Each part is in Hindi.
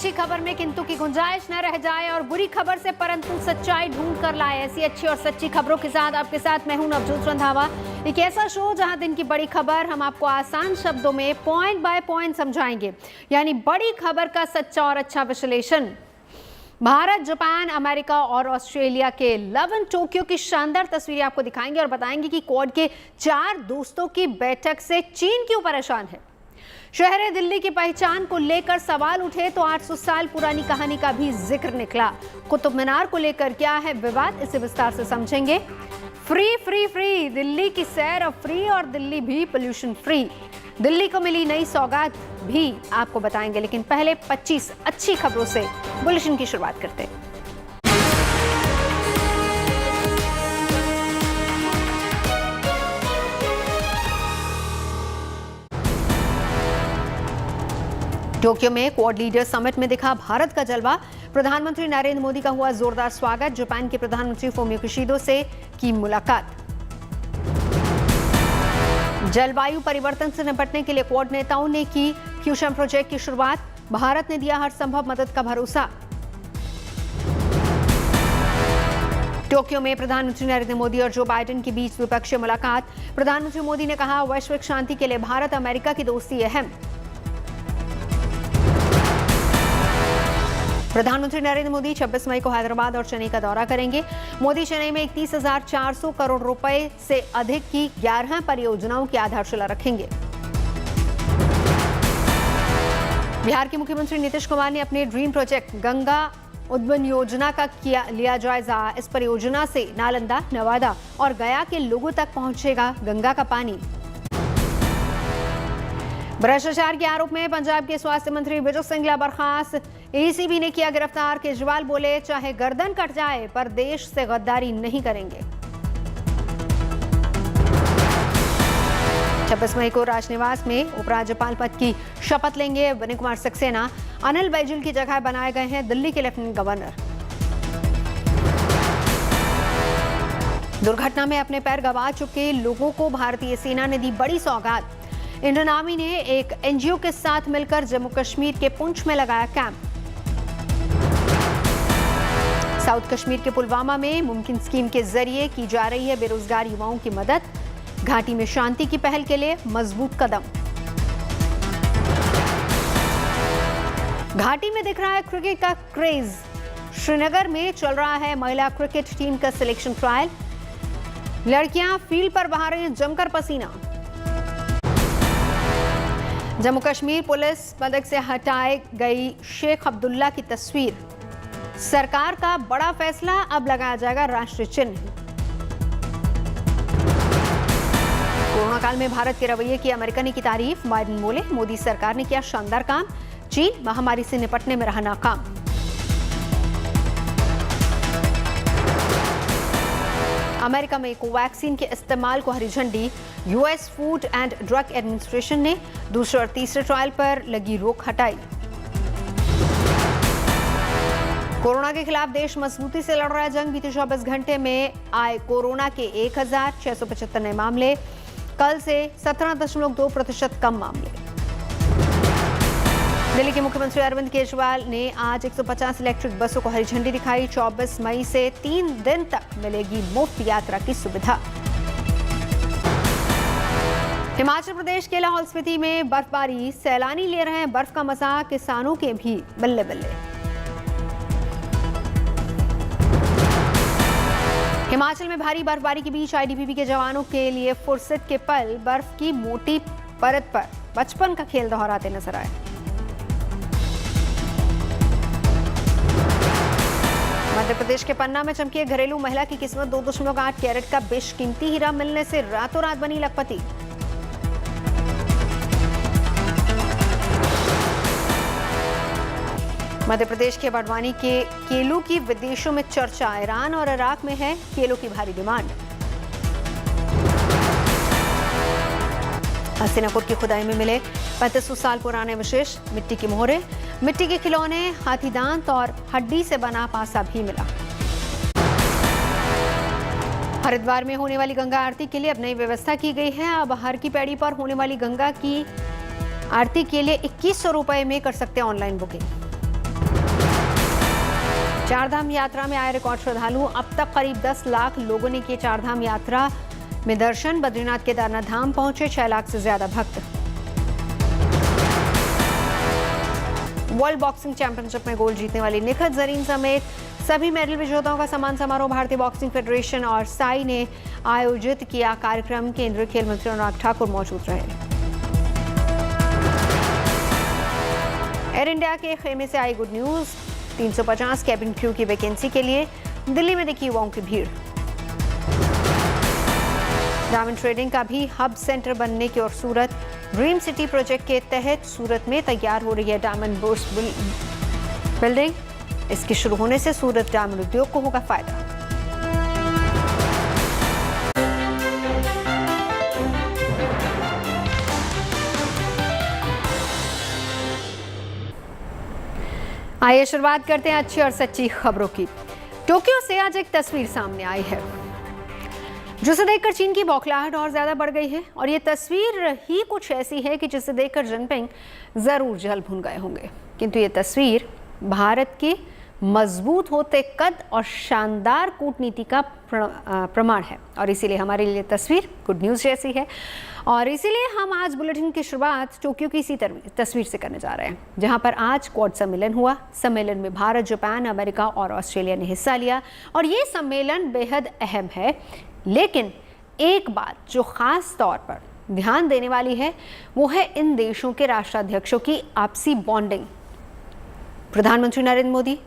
अच्छी खबर में किंतु की गुंजाइश न रह जाए और बुरी खबर से परंतु सच्चाई ढूंढ कर लाए। ऐसी अच्छी और सच्ची खबरों के साथ आपके साथ मैं हूं नवजोत रंधावा। एक ऐसा शो जहां दिन की बड़ी खबर हम आपको आसान शब्दों में पॉइंट बाय पॉइंट समझाएंगे, यानी बड़ी खबर का सच्चा और अच्छा विश्लेषण। भारत, जापान, अमेरिका और ऑस्ट्रेलिया के लव इन टोक्यो की शानदार तस्वीरें आपको दिखाएंगे और बताएंगे कि क्वाड के 4 दोस्तों की बैठक से चीन क्यों परेशान है। शहर दिल्ली की पहचान को लेकर सवाल उठे तो 800 साल पुरानी कहानी का भी जिक्र निकला। कुतुब मीनार को लेकर क्या है विवाद, इसे विस्तार से समझेंगे। फ्री फ्री फ्री दिल्ली की सैर अब फ्री और दिल्ली भी पोल्यूशन फ्री। दिल्ली को मिली नई सौगात भी आपको बताएंगे, लेकिन पहले 25 अच्छी खबरों से बुलेटिन की शुरुआत करते हैं। टोक्यो में क्वाड लीडर समिट में दिखा भारत का जलवा। प्रधानमंत्री नरेंद्र मोदी का हुआ जोरदार स्वागत। जापान के प्रधानमंत्री फुमियो किशिदा से की मुलाकात। जलवायु परिवर्तन से निपटने के लिए क्वाड नेताओं ने की क्यूशम प्रोजेक्ट की शुरुआत। भारत ने दिया हर संभव मदद का भरोसा। टोक्यो में प्रधानमंत्री नरेंद्र मोदी और जो बाइडेन के बीच द्विपक्षीय मुलाकात। प्रधानमंत्री मोदी ने कहा, वैश्विक शांति के लिए भारत अमेरिका की दोस्ती अहम। प्रधानमंत्री नरेंद्र मोदी 26 मई को हैदराबाद और चेन्नई का दौरा करेंगे। मोदी चेन्नई में 31,400 करोड़ रुपए से अधिक की 11 परियोजनाओं की आधारशिला रखेंगे। बिहार के मुख्यमंत्री नीतीश कुमार ने अपने ड्रीम प्रोजेक्ट गंगा उद्वन योजना का लिया जायजा। इस परियोजना से नालंदा, नवादा और गया के लोगों तक पहुंचेगा गंगा का पानी। भ्रष्टाचार के आरोप में पंजाब के स्वास्थ्य मंत्री विजय सिंगला बर्खास्त। एसीबी ने किया गिरफ्तार। केजरीवाल बोले, चाहे गर्दन कट जाए पर देश से गद्दारी नहीं करेंगे। 26 मई को राजनिवास में उपराज्यपाल पद की शपथ लेंगे विनय कुमार सक्सेना। अनिल बैजल की जगह बनाए गए हैं दिल्ली के लेफ्टिनेंट गवर्नर। दुर्घटना में अपने पैर गंवा चुके लोगों को भारतीय सेना ने दी बड़ी सौगात। इंडियन आर्मी ने एक एनजीओ के साथ मिलकर जम्मू कश्मीर के पुंछ में लगाया कैंप। साउथ कश्मीर के पुलवामा में मुमकिन स्कीम के जरिए की जा रही है बेरोजगार युवाओं की मदद। घाटी में शांति की पहल के लिए मजबूत कदम। घाटी में दिख रहा है क्रिकेट का क्रेज। श्रीनगर में चल रहा है महिला क्रिकेट टीम का सिलेक्शन ट्रायल। लड़कियां फील्ड पर बहा रही हैं जमकर पसीना। जम्मू कश्मीर पुलिस पदक से हटाए गई शेख अब्दुल्ला की तस्वीर। सरकार का बड़ा फैसला, अब लगाया जाएगा राष्ट्रीय चिन्ह। कोरोना काल में भारत के रवैये की अमेरिका ने की तारीफ। बाइडेन बोले, मोदी सरकार ने किया शानदार काम। चीन महामारी से निपटने में रहा नाकाम। अमेरिका में कोवैक्सीन के इस्तेमाल को हरी झंडी। US food and drug administration ने दूसरे और तीसरे ट्रायल पर लगी रोक हटाई। कोरोना के खिलाफ देश मजबूती से लड़ रहा है जंग। बीते 24 घंटे में आए कोरोना के 1,675 नए मामले। कल से 17.2% कम मामले। दिल्ली के मुख्यमंत्री अरविंद केजरीवाल ने आज 150 इलेक्ट्रिक बसों को हरी झंडी दिखाई। 24 मई से 3 दिन तक मिलेगी मुफ्त यात्रा की सुविधा। हिमाचल प्रदेश के लाहौल स्पीति में बर्फबारी। सैलानी ले रहे हैं बर्फ का मजा, किसानों के भी बल्ले बल्ले। हिमाचल में भारी बर्फबारी के बीच आईटीबीपी के जवानों के लिए फुर्सत के पल। बर्फ की मोटी परत पर बचपन का खेल दोहराते नजर आए। मध्य प्रदेश के पन्ना में चमकी घरेलू महिला की किस्मत। 2.8 कैरेट का बेशकीमती हीरा मिलने से रातों रात बनी लखपति। मध्य प्रदेश के बड़वानी के केलों की विदेशों में चर्चा। ईरान और इराक में है केलों की भारी डिमांड। हसीनापुर की खुदाई में मिले 3500 साल पुराने विशेष मिट्टी की मोहरे। मिट्टी के खिलौने, हाथी दांत और हड्डी से बना पासा भी मिला। हरिद्वार में होने वाली गंगा आरती के लिए अब नई व्यवस्था की गई है। अब हर की पैड़ी पर होने वाली गंगा की आरती के लिए 2100 रुपए में कर सकते हैं ऑनलाइन बुकिंग। चारधाम यात्रा में आए रिकॉर्ड श्रद्धालु। अब तक करीब 10 लाख लोगों ने किए चारधाम यात्रा में दर्शन। बद्रीनाथ केदारनाथ धाम पहुंचे 6 लाख से ज्यादा भक्त। वर्ल्ड बॉक्सिंग चैंपियनशिप में गोल्ड जीतने वाली निखत जरीन समेत सभी मेडल विजेताओं का सम्मान समारोह भारतीय बॉक्सिंग फेडरेशन और साई ने आयोजित किया। कार्यक्रम केंद्रीय खेल मंत्री अनुराग ठाकुर मौजूद रहे। एयर इंडिया के खेमे से आई गुड न्यूज। 350 कैबिन क्रू की वैकेंसी के लिए दिल्ली में दिखी युवाओं की भीड़। डायमंड ट्रेडिंग का भी हब सेंटर बनने की ओर सूरत। ड्रीम सिटी प्रोजेक्ट के तहत सूरत में तैयार हो रही है डायमंड बूस्ट बिल्डिंग। इसके शुरू होने से सूरत डायमंड उद्योग को होगा फायदा। आइए शुरुआत करते हैं अच्छी और सच्ची खबरों की। टोक्यो से आज एक तस्वीर सामने आई है जिसे देखकर चीन की बौखलाहट और ज्यादा बढ़ गई है। और ये तस्वीर ही कुछ ऐसी है कि जिसे देखकर जिनपिंग जरूर जल भुन गए होंगे। किंतु ये तस्वीर भारत के मजबूत होते कद और शानदार कूटनीति का प्रमाण है। और इसीलिए हमारे लिए तस्वीर गुड न्यूज़ जैसी है। और इसीलिए हम आज बुलेटिन की शुरुआत टोक्यो की इसी तस्वीर से करने जा रहे हैं, जहां पर आज क्वाड सम्मेलन हुआ। सम्मेलन में भारत, जापान, अमेरिका और ऑस्ट्रेलिया ने हिस्सा लिया। और ये सम्मेलन बेहद अहम है। लेकिन एक बात जो खास तौर पर ध्यान देने वाली है वो है इन देशों के राष्ट्राध्यक्षों की आपसी बॉन्डिंग। प्रधानमंत्री नरेंद्र मोदी,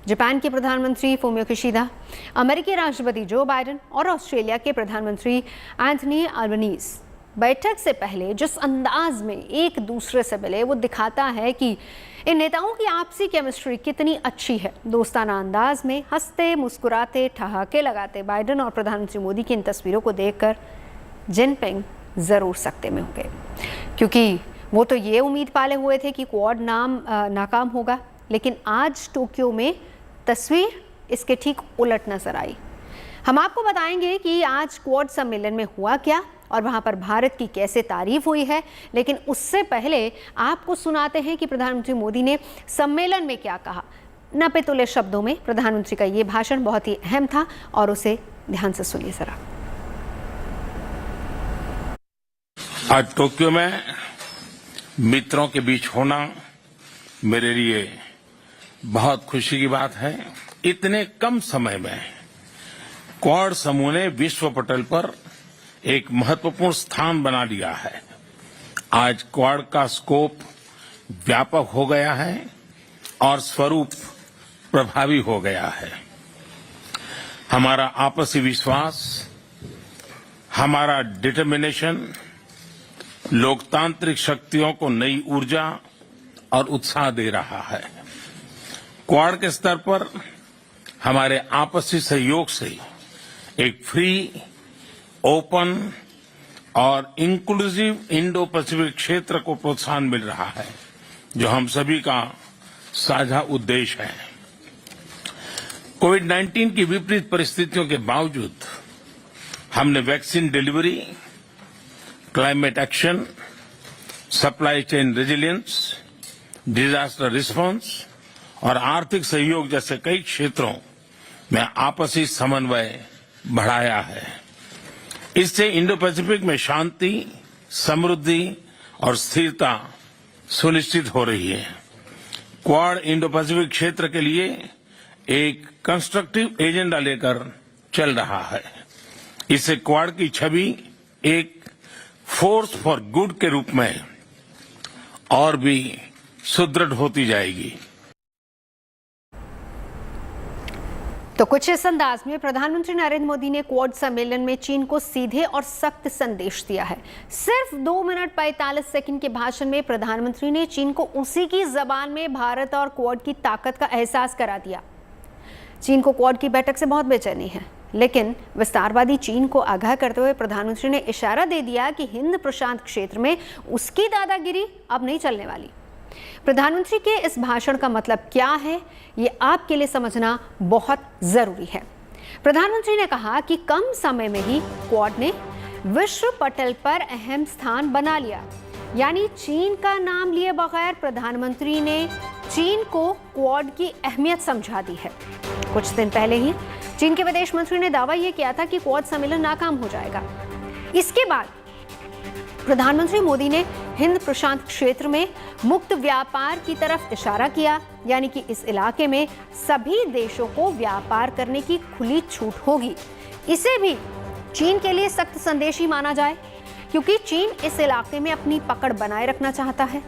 जापान के प्रधानमंत्री फूमियो किशिदा, अमेरिकी राष्ट्रपति जो बाइडेन और ऑस्ट्रेलिया के प्रधानमंत्री एंथनी अल्बनीज बैठक से पहले जिस अंदाज में एक दूसरे से मिले वो दिखाता है कि इन नेताओं की आपसी केमिस्ट्री कितनी अच्छी है। दोस्ताना अंदाज में हंसते मुस्कुराते ठहाके लगाते बाइडेन और प्रधानमंत्री मोदी की इन तस्वीरों को देखकर जिनपिंग जरूर सकते में होंगे, क्योंकि वो तो ये उम्मीद पाले हुए थे कि क्वाड नाकाम होगा। लेकिन आज टोक्यो में तस्वीर इसके ठीक उलट नजर आई। हम आपको बताएंगे कि आज क्वाड सम्मेलन में हुआ क्या और वहां पर भारत की कैसे तारीफ हुई है। लेकिन उससे पहले आपको सुनाते हैं कि प्रधानमंत्री मोदी ने सम्मेलन में क्या कहा। नपे तुले शब्दों में प्रधानमंत्री का ये भाषण बहुत ही अहम था और उसे ध्यान से सुनिए जरा। आज टोक्यो में मित्रों के बीच होना मेरे लिए बहुत खुशी की बात है। इतने कम समय में क्वाड समूह ने विश्व पटल पर एक महत्वपूर्ण स्थान बना लिया है। आज क्वाड का स्कोप व्यापक हो गया है और स्वरूप प्रभावी हो गया है। हमारा आपसी विश्वास, हमारा डिटर्मिनेशन लोकतांत्रिक शक्तियों को नई ऊर्जा और उत्साह दे रहा है। क्वाड के स्तर पर हमारे आपसी सहयोग से एक फ्री, ओपन और इंक्लूसिव इंडो पैसिफिक क्षेत्र को प्रोत्साहन मिल रहा है, जो हम सभी का साझा उद्देश्य है। कोविड-19 की विपरीत परिस्थितियों के बावजूद हमने vaccine delivery, climate action, supply chain resilience, disaster response और आर्थिक सहयोग जैसे कई क्षेत्रों में आपसी समन्वय बढ़ाया है। इससे इंडो पैसिफिक में शांति, समृद्धि और स्थिरता सुनिश्चित हो रही है। क्वाड इंडो पैसिफिक क्षेत्र के लिए एक कंस्ट्रक्टिव एजेंडा लेकर चल रहा है। इससे क्वाड की छवि एक फोर्स फॉर गुड के रूप में और भी सुदृढ़ होती जाएगी। तो कुछ इस अंदाज में प्रधानमंत्री नरेंद्र मोदी ने क्वाड सम्मेलन में चीन को सीधे और सख्त संदेश दिया है। सिर्फ 2 मिनट 45 सेकंड के भाषण में प्रधानमंत्री ने चीन को उसी की जबान में भारत और क्वाड की ताकत का एहसास करा दिया। चीन को क्वाड की बैठक से बहुत बेचैनी है, लेकिन विस्तारवादी चीन को आगाह करते हुए प्रधानमंत्री ने इशारा दे दिया कि हिंद प्रशांत क्षेत्र में उसकी दादागिरी अब नहीं चलने वाली। प्रधानमंत्री के इस भाषण का मतलब क्या है, ये आपके लिए समझना बहुत जरूरी है। प्रधानमंत्री ने कहा कि कम समय में ही क्वाड ने विश्व पटल पर अहम स्थान बना लिया। यानी चीन का नाम लिए बगैर प्रधानमंत्री ने चीन को क्वाड की अहमियत समझा दी है। कुछ दिन पहले ही चीन के विदेश मंत्री ने दावा यह किया था कि क्वाड सम्मेलन नाकाम हो जाएगा। इसके बाद प्रधानमंत्री मोदी ने हिंद प्रशांत क्षेत्र में मुक्त व्यापार की तरफ इशारा किया, यानी कि इस इलाके में सभी देशों को व्यापार करने की खुली छूट होगी। इसे भी चीन के लिए सख्त संदेश ही माना जाए, क्योंकि चीन इस इलाके में अपनी पकड़ बनाए रखना चाहता है।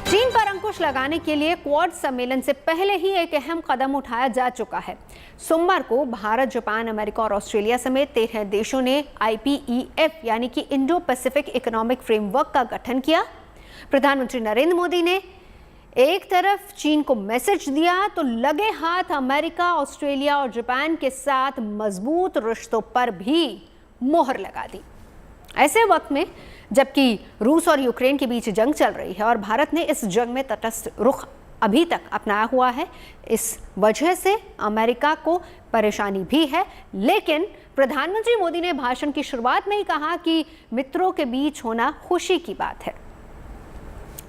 चीन पर अंकुश लगाने के लिए क्वाड सम्मेलन से पहले ही एक अहम कदम उठाया जा चुका है। सोमवार को भारत, जापान, अमेरिका और ऑस्ट्रेलिया समेत 13 देशों ने IPEF यानी कि इंडो पैसिफिक इकोनॉमिक फ्रेमवर्क का गठन किया। प्रधानमंत्री नरेंद्र मोदी ने एक तरफ चीन को मैसेज दिया तो लगे हाथ अमेरिका, ऑस्ट्रेलिया और जापान के साथ मजबूत रिश्तों पर भी मोहर लगा दी। ऐसे वक्त में जबकि रूस और यूक्रेन के बीच जंग चल रही है और भारत ने इस जंग में तटस्थ रुख अभी तक अपनाया हुआ है, इस वजह से अमेरिका को परेशानी भी है। लेकिन प्रधानमंत्री मोदी ने भाषण की शुरुआत में ही कहा कि मित्रों के बीच होना खुशी की बात है।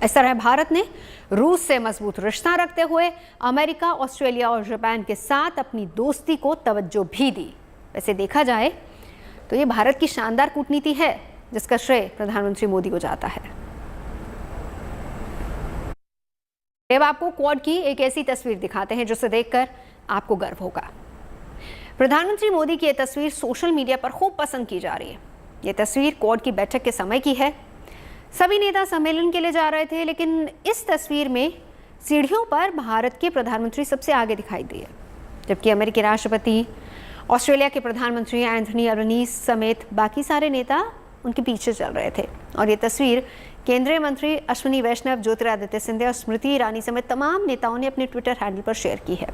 इस तरह भारत ने रूस से मजबूत रिश्ता रखते हुए अमेरिका, ऑस्ट्रेलिया और जापान के साथ अपनी दोस्ती को तवज्जो भी दी। वैसे देखा जाए तो ये भारत की शानदार कूटनीति है, जिसका श्रेय प्रधानमंत्री मोदी को जाता है। अब आपको क्वाड की एक ऐसी तस्वीर दिखाते हैं जिसे देखकर आपको गर्व होगा। प्रधानमंत्री मोदी की यह तस्वीर सोशल मीडिया पर खूब पसंद की जा रही है। यह तस्वीर क्वाड की बैठक के समय की है। सभी नेता सम्मेलन के लिए जा रहे थे, लेकिन इस तस्वीर में सीढ़ियों पर भारत के प्रधानमंत्री सबसे आगे दिखाई दिए, जबकि अमेरिकी राष्ट्रपति, ऑस्ट्रेलिया के प्रधानमंत्री एंथनी अल्बनीज़ समेत बाकी सारे नेता उनके पीछे चल रहे थे। और ये तस्वीर केंद्रीय मंत्री अश्विनी वैष्णव, ज्योतिरादित्य सिंधिया और स्मृति ईरानी समेत तमाम नेताओं ने अपने ट्विटर हैंडल पर शेयर की है।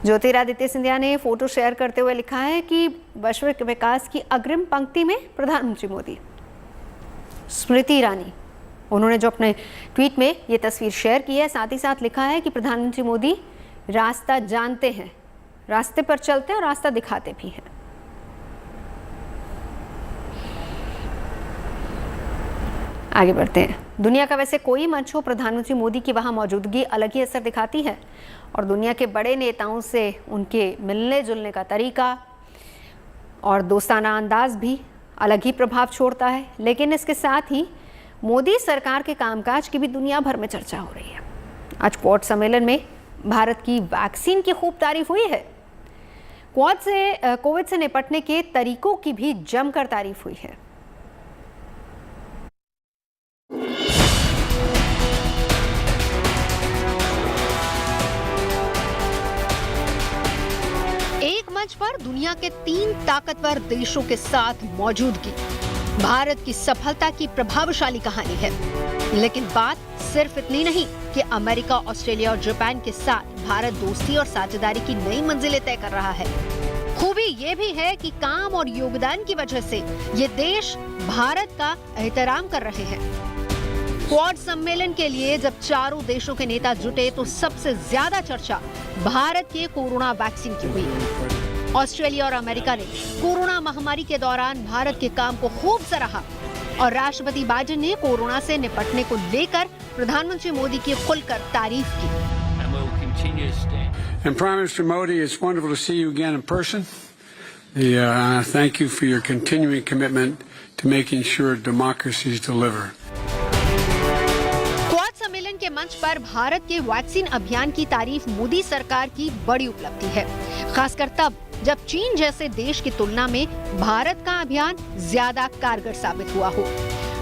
ज्योतिरादित्य सिंधिया ने फोटो शेयर करते हुए लिखा है कि वैश्विक विकास की अग्रिम पंक्ति में प्रधानमंत्री मोदी। स्मृति ईरानी, उन्होंने जो अपने ट्वीट में ये तस्वीर शेयर की है, साथ ही साथ लिखा है कि प्रधानमंत्री मोदी रास्ता जानते हैं, रास्ते पर चलते हैं और रास्ता दिखाते भी हैं। आगे बढ़ते हैं। दुनिया का वैसे कोई मंच हो, प्रधानमंत्री मोदी की वहां मौजूदगी अलग ही असर दिखाती है और दुनिया के बड़े नेताओं से उनके मिलने जुलने का तरीका और दोस्ताना अंदाज भी अलग ही प्रभाव छोड़ता है। लेकिन इसके साथ ही मोदी सरकार के कामकाज की भी दुनिया भर में चर्चा हो रही है। आज क्वाड सम्मेलन में भारत की वैक्सीन की खूब तारीफ हुई है। क्वाड से कोविड से निपटने के तरीकों की भी जमकर तारीफ हुई है। एक मंच पर दुनिया के 3 ताकतवर देशों के साथ मौजूदगी भारत की सफलता की प्रभावशाली कहानी है। लेकिन बात सिर्फ इतनी नहीं कि अमेरिका, ऑस्ट्रेलिया और जापान के साथ भारत दोस्ती और साझेदारी की नई मंजिलें तय कर रहा है। खूबी ये भी है कि काम और योगदान की वजह से ये देश भारत का एहतराम कर रहे हैं। क्वाड सम्मेलन के लिए जब चारों देशों के नेता जुटे तो सबसे ज्यादा चर्चा भारत के कोरोना वैक्सीन की हुई। ऑस्ट्रेलिया और अमेरिका ने कोरोना महामारी के दौरान भारत के काम को खूब सराहा और राष्ट्रपति बाइडेन ने कोरोना से निपटने को लेकर प्रधानमंत्री मोदी की खुलकर तारीफ की। And Prime Minister Modi, it's wonderful to see you again in person. Thank you for your continuing commitment to making sure democracies deliver. Quad सम्मेलन के मंच पर भारत के वैक्सीन अभियान की तारीफ मोदी सरकार की बड़ी उपलब्धि है, खासकर तब जब चीन जैसे देश की तुलना में भारत का अभियान ज्यादा कारगर साबित हुआ हो।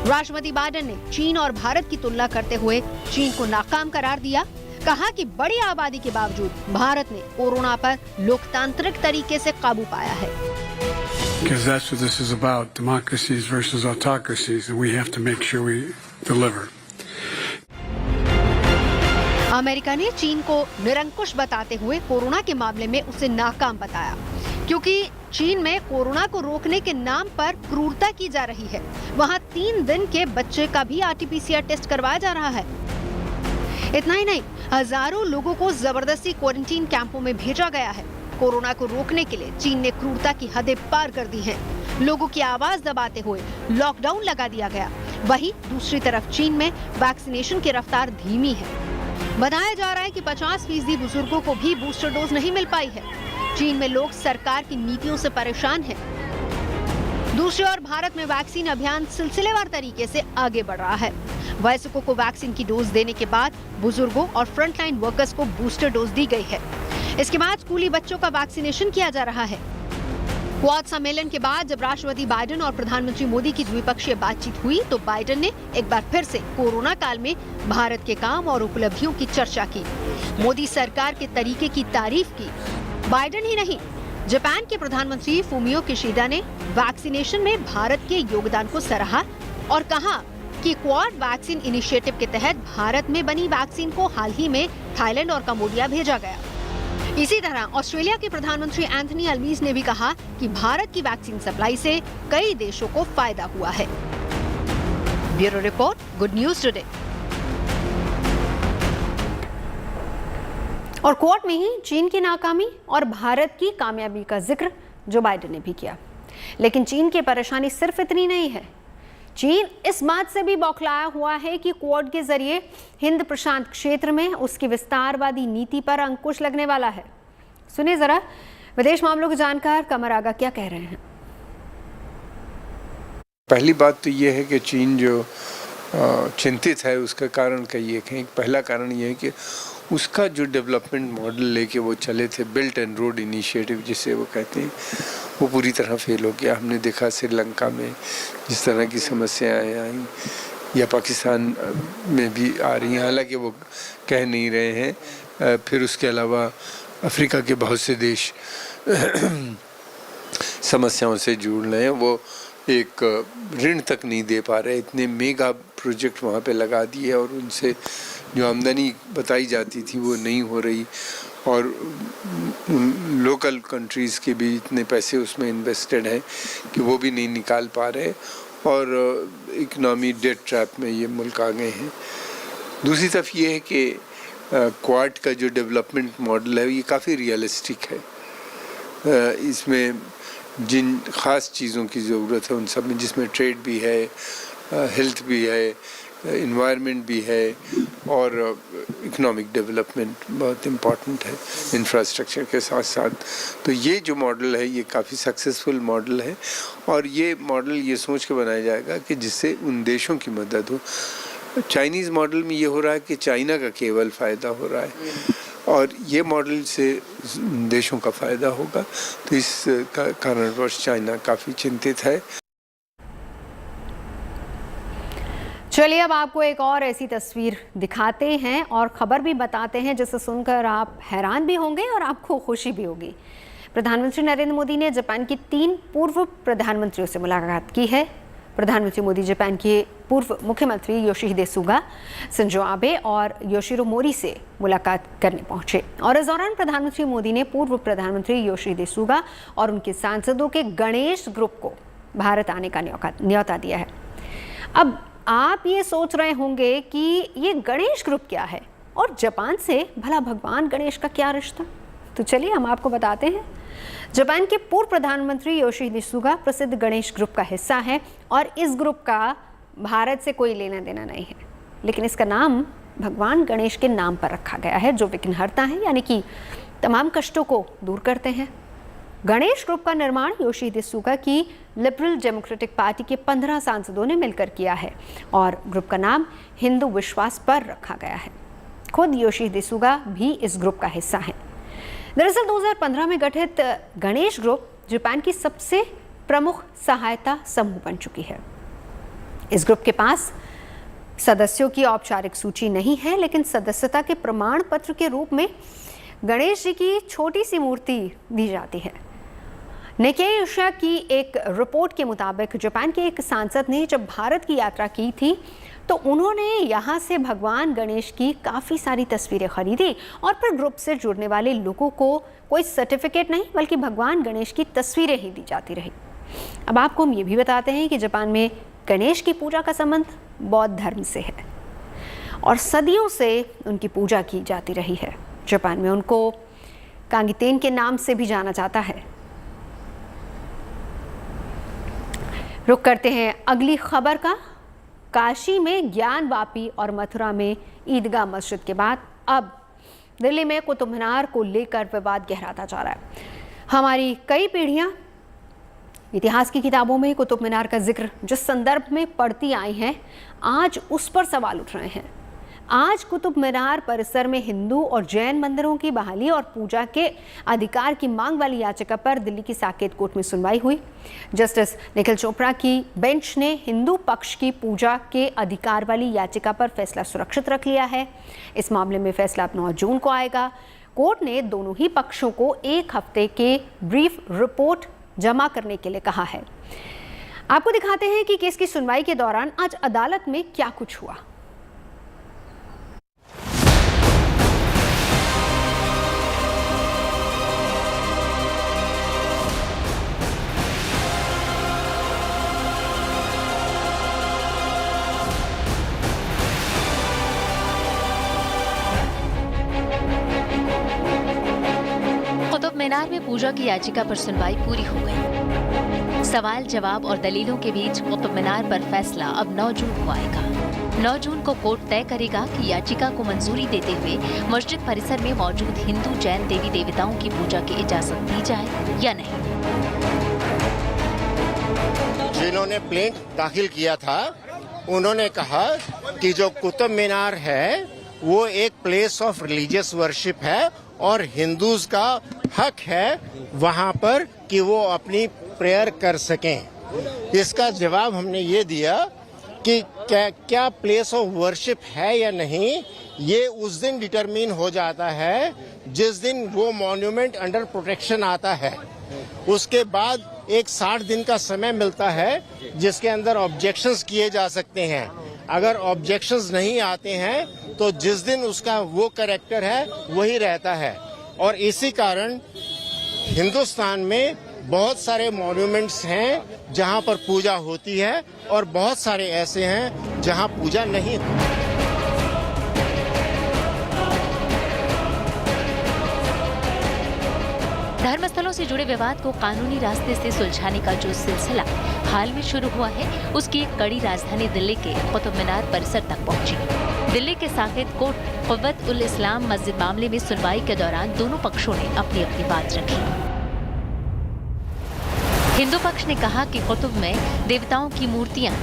राष्ट्रपति बाइडेन ने चीन और भारत की तुलना करते हुए चीन को नाकाम करार दिया। कहा कि बड़ी आबादी के बावजूद भारत ने कोरोना पर लोकतांत्रिक तरीके से काबू पाया है। Because that's what this is about, democracies versus autocracies, and we have to make sure we deliver. America ने चीन को निरंकुश बताते हुए कोरोना के मामले में उसे नाकाम बताया, क्योंकि चीन में कोरोना को रोकने के नाम पर क्रूरता की जा रही है। वहां 3 दिन के बच्चे का भी RT-PCR टेस्ट करवाया जा रहा है। इतना ही नहीं, हजारों लोगों को जबरदस्ती क्वारंटीन कैंपों में भेजा गया है। कोरोना को रोकने के लिए चीन ने क्रूरता की हदें पार कर दी हैं। लोगों की आवाज दबाते हुए लॉकडाउन लगा दिया गया। वहीं दूसरी तरफ चीन में वैक्सीनेशन की रफ्तार धीमी है। बताया जा रहा है कि 50% बुजुर्गों को भी बूस्टर डोज नहीं मिल पाई है। चीन में लोग सरकार की नीतियों से परेशान हैं। दूसरी ओर भारत में वैक्सीन अभियान सिलसिलेवार तरीके से आगे बढ़ रहा है। वयस्कों को वैक्सीन की डोज देने के बाद बुजुर्गों और फ्रंटलाइन वर्कर्स को बूस्टर डोज दी गई है। इसके बाद स्कूली बच्चों का वैक्सीनेशन किया जा रहा है। क्वाड सम्मेलन के बाद जब राष्ट्रपति बाइडेन और प्रधानमंत्री मोदी की द्विपक्षीय बातचीत हुई तो बाइडेन ने एक बार फिर से कोरोना काल में भारत के काम और उपलब्धियों की चर्चा की। मोदी सरकार के तरीके की तारीफ की। बाइडेन ही नहीं, जापान के प्रधानमंत्री फूमियो किशिदा ने वैक्सीनेशन में भारत के योगदान को सराहा और कहा कि क्वाड वैक्सीन इनिशिएटिव के तहत भारत में बनी वैक्सीन को हाल ही में थाईलैंड और कंबोडिया भेजा गया। इसी तरह ऑस्ट्रेलिया के प्रधानमंत्री एंथनी अल्बनीज़ ने भी कहा कि भारत की वैक्सीन सप्लाई से कई देशों को फायदा हुआ है। Bureau report, good news today. और कोर्ट में ही चीन की नाकामी और भारत की कामयाबी का जिक्र जो बाइडेन ने भी किया। लेकिन चीन की परेशानी सिर्फ इतनी नहीं है। चीन इस बात से भी बौखलाया हुआ है कि क्वाड के जरिए हिंद प्रशांत क्षेत्र में उसकी विस्तारवादी नीति पर अंकुश लगने वाला है। सुनिए जरा विदेश मामलों के जानकार कमर आगा क्या कह रहे हैं। पहली बात तो ये है कि चीन जो चिंतित है उसका कारण कई एक है। पहला कारण ये है कि उसका जो डेवलपमेंट मॉडल लेके वो चले थे, बिल्ट एंड रोड इनिशिएटिव जिसे वो कहते हैं, वो पूरी तरह फेल हो गया। हमने देखा श्रीलंका में जिस तरह की समस्याएं आई या पाकिस्तान में भी आ रही हैं, हालांकि वो कह नहीं रहे हैं। फिर उसके अलावा अफ्रीका के बहुत से देश समस्याओं से जुड़ रहे हैं। वो एक ऋण तक नहीं दे पा रहे, इतने मेगा प्रोजेक्ट वहाँ पे लगा दिए और उनसे जो आमदनी बताई जाती थी वो नहीं हो रही और लोकल कंट्रीज़ के भी इतने पैसे उसमें इन्वेस्टेड हैं कि वो भी नहीं निकाल पा रहे और इकनॉमी डेट ट्रैप में ये मुल्क आ गए हैं। दूसरी तरफ ये है कि क्वाड का जो डेवलपमेंट मॉडल है ये काफ़ी रियलिस्टिक है। इसमें जिन ख़ास चीज़ों की ज़रूरत है उन सब में, जिसमें ट्रेड भी है, हेल्थ भी है, इन्वायरमेंट भी है और इकोनॉमिक डेवलपमेंट बहुत इम्पॉर्टेंट है इंफ्रास्ट्रक्चर के साथ साथ। तो ये जो मॉडल है ये काफ़ी सक्सेसफुल मॉडल है और ये मॉडल ये सोच के बनाया जाएगा कि जिससे उन देशों की मदद हो। चाइनीज़ मॉडल में ये हो रहा है कि चाइना का केवल फ़ायदा हो रहा है और ये मॉडल से देशों का फ़ायदा होगा। तो इस कारणवश चाइना काफ़ी चिंतित है। चलिए अब आपको एक और ऐसी तस्वीर दिखाते हैं और खबर भी बताते हैं जिसे सुनकर आप हैरान भी होंगे और आपको खुशी भी होगी। प्रधानमंत्री नरेंद्र मोदी ने जापान की 3 पूर्व प्रधानमंत्रियों से मुलाकात की है। प्रधानमंत्री मोदी जापान के पूर्व मुख्यमंत्री योशिहिदे सुगा, शिंजो आबे और योशिरो मोरी से मुलाकात करने पहुंचे और इस दौरान प्रधानमंत्री मोदी ने पूर्व प्रधानमंत्री योशिहिदे सुगा और उनके सांसदों के गणेश ग्रुप को भारत आने का न्योता दिया है। अब आप ये सोच रहे होंगे कि ये गणेश ग्रुप क्या है और जापान से भला भगवान गणेश का क्या रिश्ता। तो चलिए हम आपको बताते हैं। जापान के पूर्व प्रधानमंत्री योशिहिदे सुगा प्रसिद्ध गणेश ग्रुप का हिस्सा है और इस ग्रुप का भारत से कोई लेना देना नहीं है, लेकिन इसका नाम भगवान गणेश के नाम पर रखा गया है जो विघ्नहर्ता है, यानी कि तमाम कष्टों को दूर करते हैं। गणेश ग्रुप का निर्माण योशिहिदे सुगा की लिबरल डेमोक्रेटिक पार्टी के 15 सांसदों ने मिलकर किया है और ग्रुप का नाम हिंदू विश्वास पर रखा गया है। खुद योशिहिदे सुगा भी इस ग्रुप का हिस्सा है। दरअसल 2015 में गठित गणेश ग्रुप जापान की सबसे प्रमुख सहायता समूह बन चुकी है। इस ग्रुप के पास सदस्यों की औपचारिक सूची नहीं है, लेकिन सदस्यता के प्रमाण पत्र के रूप में गणेश जी की छोटी सी मूर्ति दी जाती है। निकेई एशिया की एक रिपोर्ट के मुताबिक जापान के एक सांसद ने जब भारत की यात्रा की थी तो उन्होंने यहाँ से भगवान गणेश की काफ़ी सारी तस्वीरें खरीदी और फिर ग्रुप से जुड़ने वाले लोगों को कोई सर्टिफिकेट नहीं बल्कि भगवान गणेश की तस्वीरें ही दी जाती रही। अब आपको हम ये भी बताते हैं कि जापान में गणेश की पूजा का संबंध बौद्ध धर्म से है और सदियों से उनकी पूजा की जाती रही है। जापान में उनको कांगितेन के नाम से भी जाना जाता है। रुक करते हैं अगली खबर का। काशी में ज्ञानवापी और मथुरा में ईदगाह मस्जिद के बाद अब दिल्ली में कुतुब मीनार को लेकर विवाद गहराता जा रहा है। हमारी कई पीढ़ियां इतिहास की किताबों में कुतुब मीनार का जिक्र जिस संदर्भ में पढ़ती आई हैं, आज उस पर सवाल उठ रहे हैं। आज कुतुब मीनार परिसर में हिंदू और जैन मंदिरों की बहाली और पूजा के अधिकार की मांग वाली याचिका पर दिल्ली की साकेत कोर्ट में सुनवाई हुई। जस्टिस निखिल चोपड़ा की बेंच ने हिंदू पक्ष की पूजा के अधिकार वाली याचिका पर फैसला सुरक्षित रख लिया है। इस मामले में फैसला 9 जून को आएगा। कोर्ट ने दोनों ही पक्षों को 1 हफ्ते के ब्रीफ रिपोर्ट जमा करने के लिए कहा है। आपको दिखाते हैं कि केस की सुनवाई के दौरान आज अदालत में क्या कुछ हुआ। कुतुब मीनार में पूजा की याचिका पर सुनवाई पूरी हो गई। सवाल जवाब और दलीलों के बीच कुतुब मीनार पर फैसला अब 9 जून को आएगा। 9 जून को कोर्ट तय करेगा कि याचिका को मंजूरी देते हुए मस्जिद परिसर में मौजूद हिंदू जैन देवी देवताओं की पूजा की इजाजत दी जाए या नहीं। जिन्होंने प्लेंट दाखिल किया था उन्होंने कहा कि जो कुतुब मीनार है वो एक प्लेस ऑफ रिलीजियस वर्शिप है और हिंदूज का हक है वहां पर कि वो अपनी प्रेयर कर सकें। इसका जवाब हमने ये दिया कि क्या प्लेस ऑफ वर्शिप है या नहीं, ये उस दिन डिटरमिन हो जाता है जिस दिन वो मॉन्यूमेंट अंडर प्रोटेक्शन आता है। उसके बाद एक 60 दिन का समय मिलता है जिसके अंदर ऑब्जेक्शंस किए जा सकते हैं। अगर ऑब्जेक्शंस नहीं आते हैं तो जिस दिन उसका वो कैरेक्टर है वही रहता है। और इसी कारण हिंदुस्तान में बहुत सारे मॉन्यूमेंट्स हैं जहां पर पूजा होती है और बहुत सारे ऐसे हैं जहां पूजा नहीं होती। धर्मस्थलों से जुड़े विवाद को कानूनी रास्ते से सुलझाने का जो सिलसिला हाल में शुरू हुआ है, उसकी एक कड़ी राजधानी दिल्ली के कुतुब मीनार परिसर तक पहुंची। दिल्ली के साकेत कोर्ट क़ुव्वत उल इस्लाम मस्जिद मामले में सुनवाई के दौरान दोनों पक्षों ने अपनी अपनी बात रखी। हिंदू पक्ष ने कहा कि कुतुब में देवताओं की मूर्तियां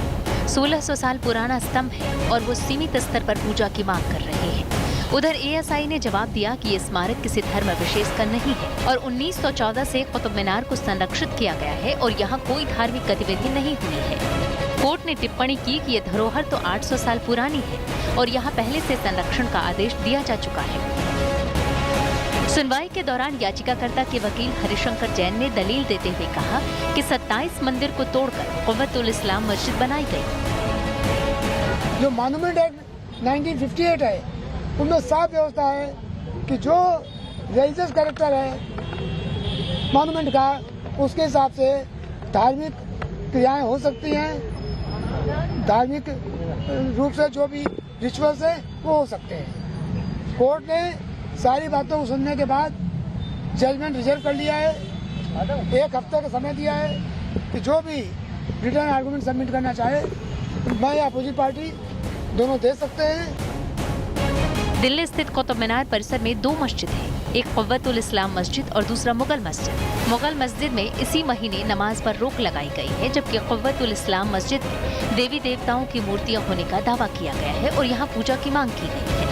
1600 साल पुराना स्तंभ है और वो सीमित स्तर पर पूजा की मांग कर रहे हैं। उधर एएसआई ने जवाब दिया कि ये स्मारक किसी धर्म विशेष का नहीं है और 1914 से कुतुब मीनार को संरक्षित किया गया है और यहाँ कोई धार्मिक गतिविधि नहीं हुई है। कोर्ट ने टिप्पणी की कि ये धरोहर तो 800 साल पुरानी है और यहाँ पहले से संरक्षण का आदेश दिया जा चुका है। सुनवाई के दौरान याचिकाकर्ता के वकील हरिशंकर जैन ने दलील देते हुए कहा कि 27 मंदिर को तोड़कर क़ुव्वत उल इस्लाम मस्जिद बनाई गई। जो मॉन्यूमेंट एक्ट 1958 है उनमें साफ व्यवस्था है कि जो रिलीजियस कैरेक्टर है मॉन्यूमेंट का उसके हिसाब से धार्मिक क्रियाएं हो सकती हैं, धार्मिक रूप से जो भी रिचुअल्स है वो हो सकते हैं। कोर्ट ने सारी बातों को सुनने के बाद जजमेंट रिजर्व कर लिया है। 1 हफ्ते का समय दिया है कि जो भी रिटर्न आर्गुमेंट सबमिट करना चाहे मैं या अपोजिट पार्टी दोनों दे सकते हैं। दिल्ली स्थित कुतुब मीनार परिसर में 2 मस्जिद हैं, एक क़ुव्वत उल इस्लाम मस्जिद और दूसरा मुगल मस्जिद। मुगल मस्जिद में इसी महीने नमाज पर रोक लगाई गई है, जबकि क़ुव्वत उल इस्लाम मस्जिद में देवी देवताओं की मूर्तियां होने का दावा किया गया है और यहाँ पूजा की मांग की गई है।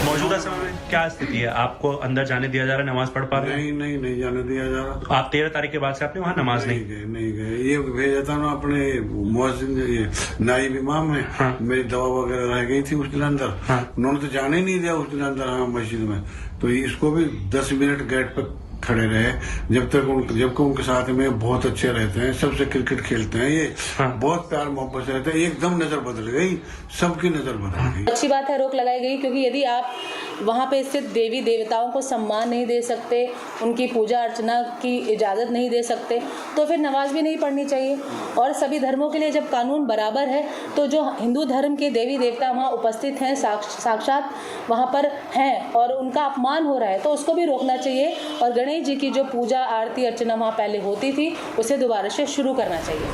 मौजूदा समय में क्या स्थिति है? आपको अंदर जाने दिया जा रहा है? नमाज पढ़ पा रहे हैं? नहीं जाने दिया जा रहा। आप 13 तारीख के बाद से आपने वहाँ नमाज नहीं गए। ये भेजा था ना अपने मौजूद नाइब इमाम में। हाँ। मेरी दवा वगैरह रह गई थी उस दिन अंदर। हाँ। उन्होंने तो जाने ही नहीं दिया उस दिन अंदर मस्जिद में। तो इसको भी 10 मिनट गेट पर खड़े रहे जबकि उनके साथ में बहुत अच्छे रहते हैं, सबसे क्रिकेट खेलते हैं, ये बहुत प्यार मोहब्बत से रहते हैं। एकदम नजर बदल गई, सबकी नजर बदल गई। अच्छी बात है रोक लगाई गई, क्योंकि यदि आप वहाँ पे स्थित देवी देवताओं को सम्मान नहीं दे सकते, उनकी पूजा अर्चना की इजाज़त नहीं दे सकते, तो फिर नमाज भी नहीं पढ़नी चाहिए। और सभी धर्मों के लिए जब कानून बराबर है तो जो हिंदू धर्म के देवी देवता वहाँ उपस्थित हैं, साक्षात वहाँ पर हैं और उनका अपमान हो रहा है, तो उसको भी रोकना चाहिए। और गणेश जी की जो पूजा आरती अर्चना वहाँ पहले होती थी उसे दोबारा से शुरू करना चाहिए।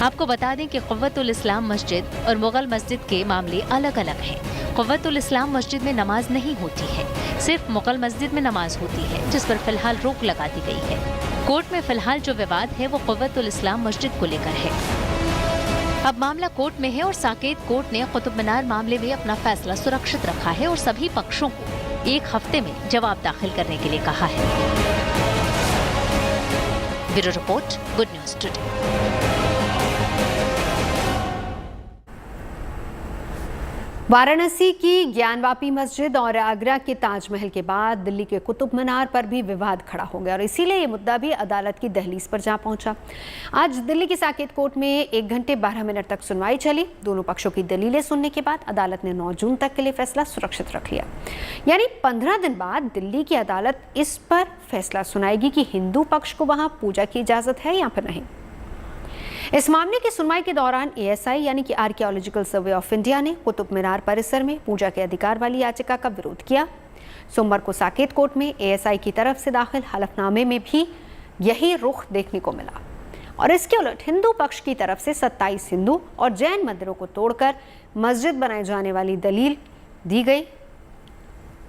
आपको बता दें कि क़ुव्वतुल इस्लाम मस्जिद और मुगल मस्जिद के मामले अलग अलग हैं। क़ुव्वतुल इस्लाम मस्जिद में नमाज नहीं होती है, सिर्फ मुगल मस्जिद में नमाज होती है, जिस पर फिलहाल रोक लगा दी गई है। कोर्ट में फिलहाल जो विवाद है वो क़ुव्वतुल इस्लाम मस्जिद को लेकर है। अब मामला कोर्ट में है और साकेत कोर्ट ने कुतुब मीनार मामले में अपना फैसला सुरक्षित रखा है और सभी पक्षों को 1 हफ्ते में जवाब दाखिल करने के लिए कहा है। Bureau report, good news today. Varanasi की ज्ञानवापी मस्जिद और आगरा के ताजमहल के बाद दिल्ली के कुतुब मीनार पर भी विवाद खड़ा हो गया और इसीलिए ये मुद्दा भी अदालत की दहलीज पर जा पहुंचा। आज दिल्ली की साकेत कोर्ट में 1 घंटे 12 मिनट तक सुनवाई चली। दोनों पक्षों की दलीलें सुनने के बाद अदालत ने 9 जून तक के लिए फैसला सुरक्षित रख लिया। यानी 15 दिन बाद दिल्ली की अदालत इस पर फैसला सुनाएगी कि हिंदू पक्ष को वहां पूजा की इजाजत है या फिर नहीं। इस मामले की सुनवाई के दौरान एएसआई यानी कि आर्कियोलॉजिकल सर्वे ऑफ इंडिया ने कुतुब मीनार परिसर में पूजा के अधिकार वाली याचिका का विरोध किया। सोमवार को साकेत कोर्ट में एएसआई की तरफ से दाखिल हलफनामे में भी यही रुख देखने को मिला और इसके उलट हिंदू पक्ष की तरफ से 27 हिंदू और जैन मंदिरों को तोड़कर मस्जिद बनाए जाने वाली दलील दी गई।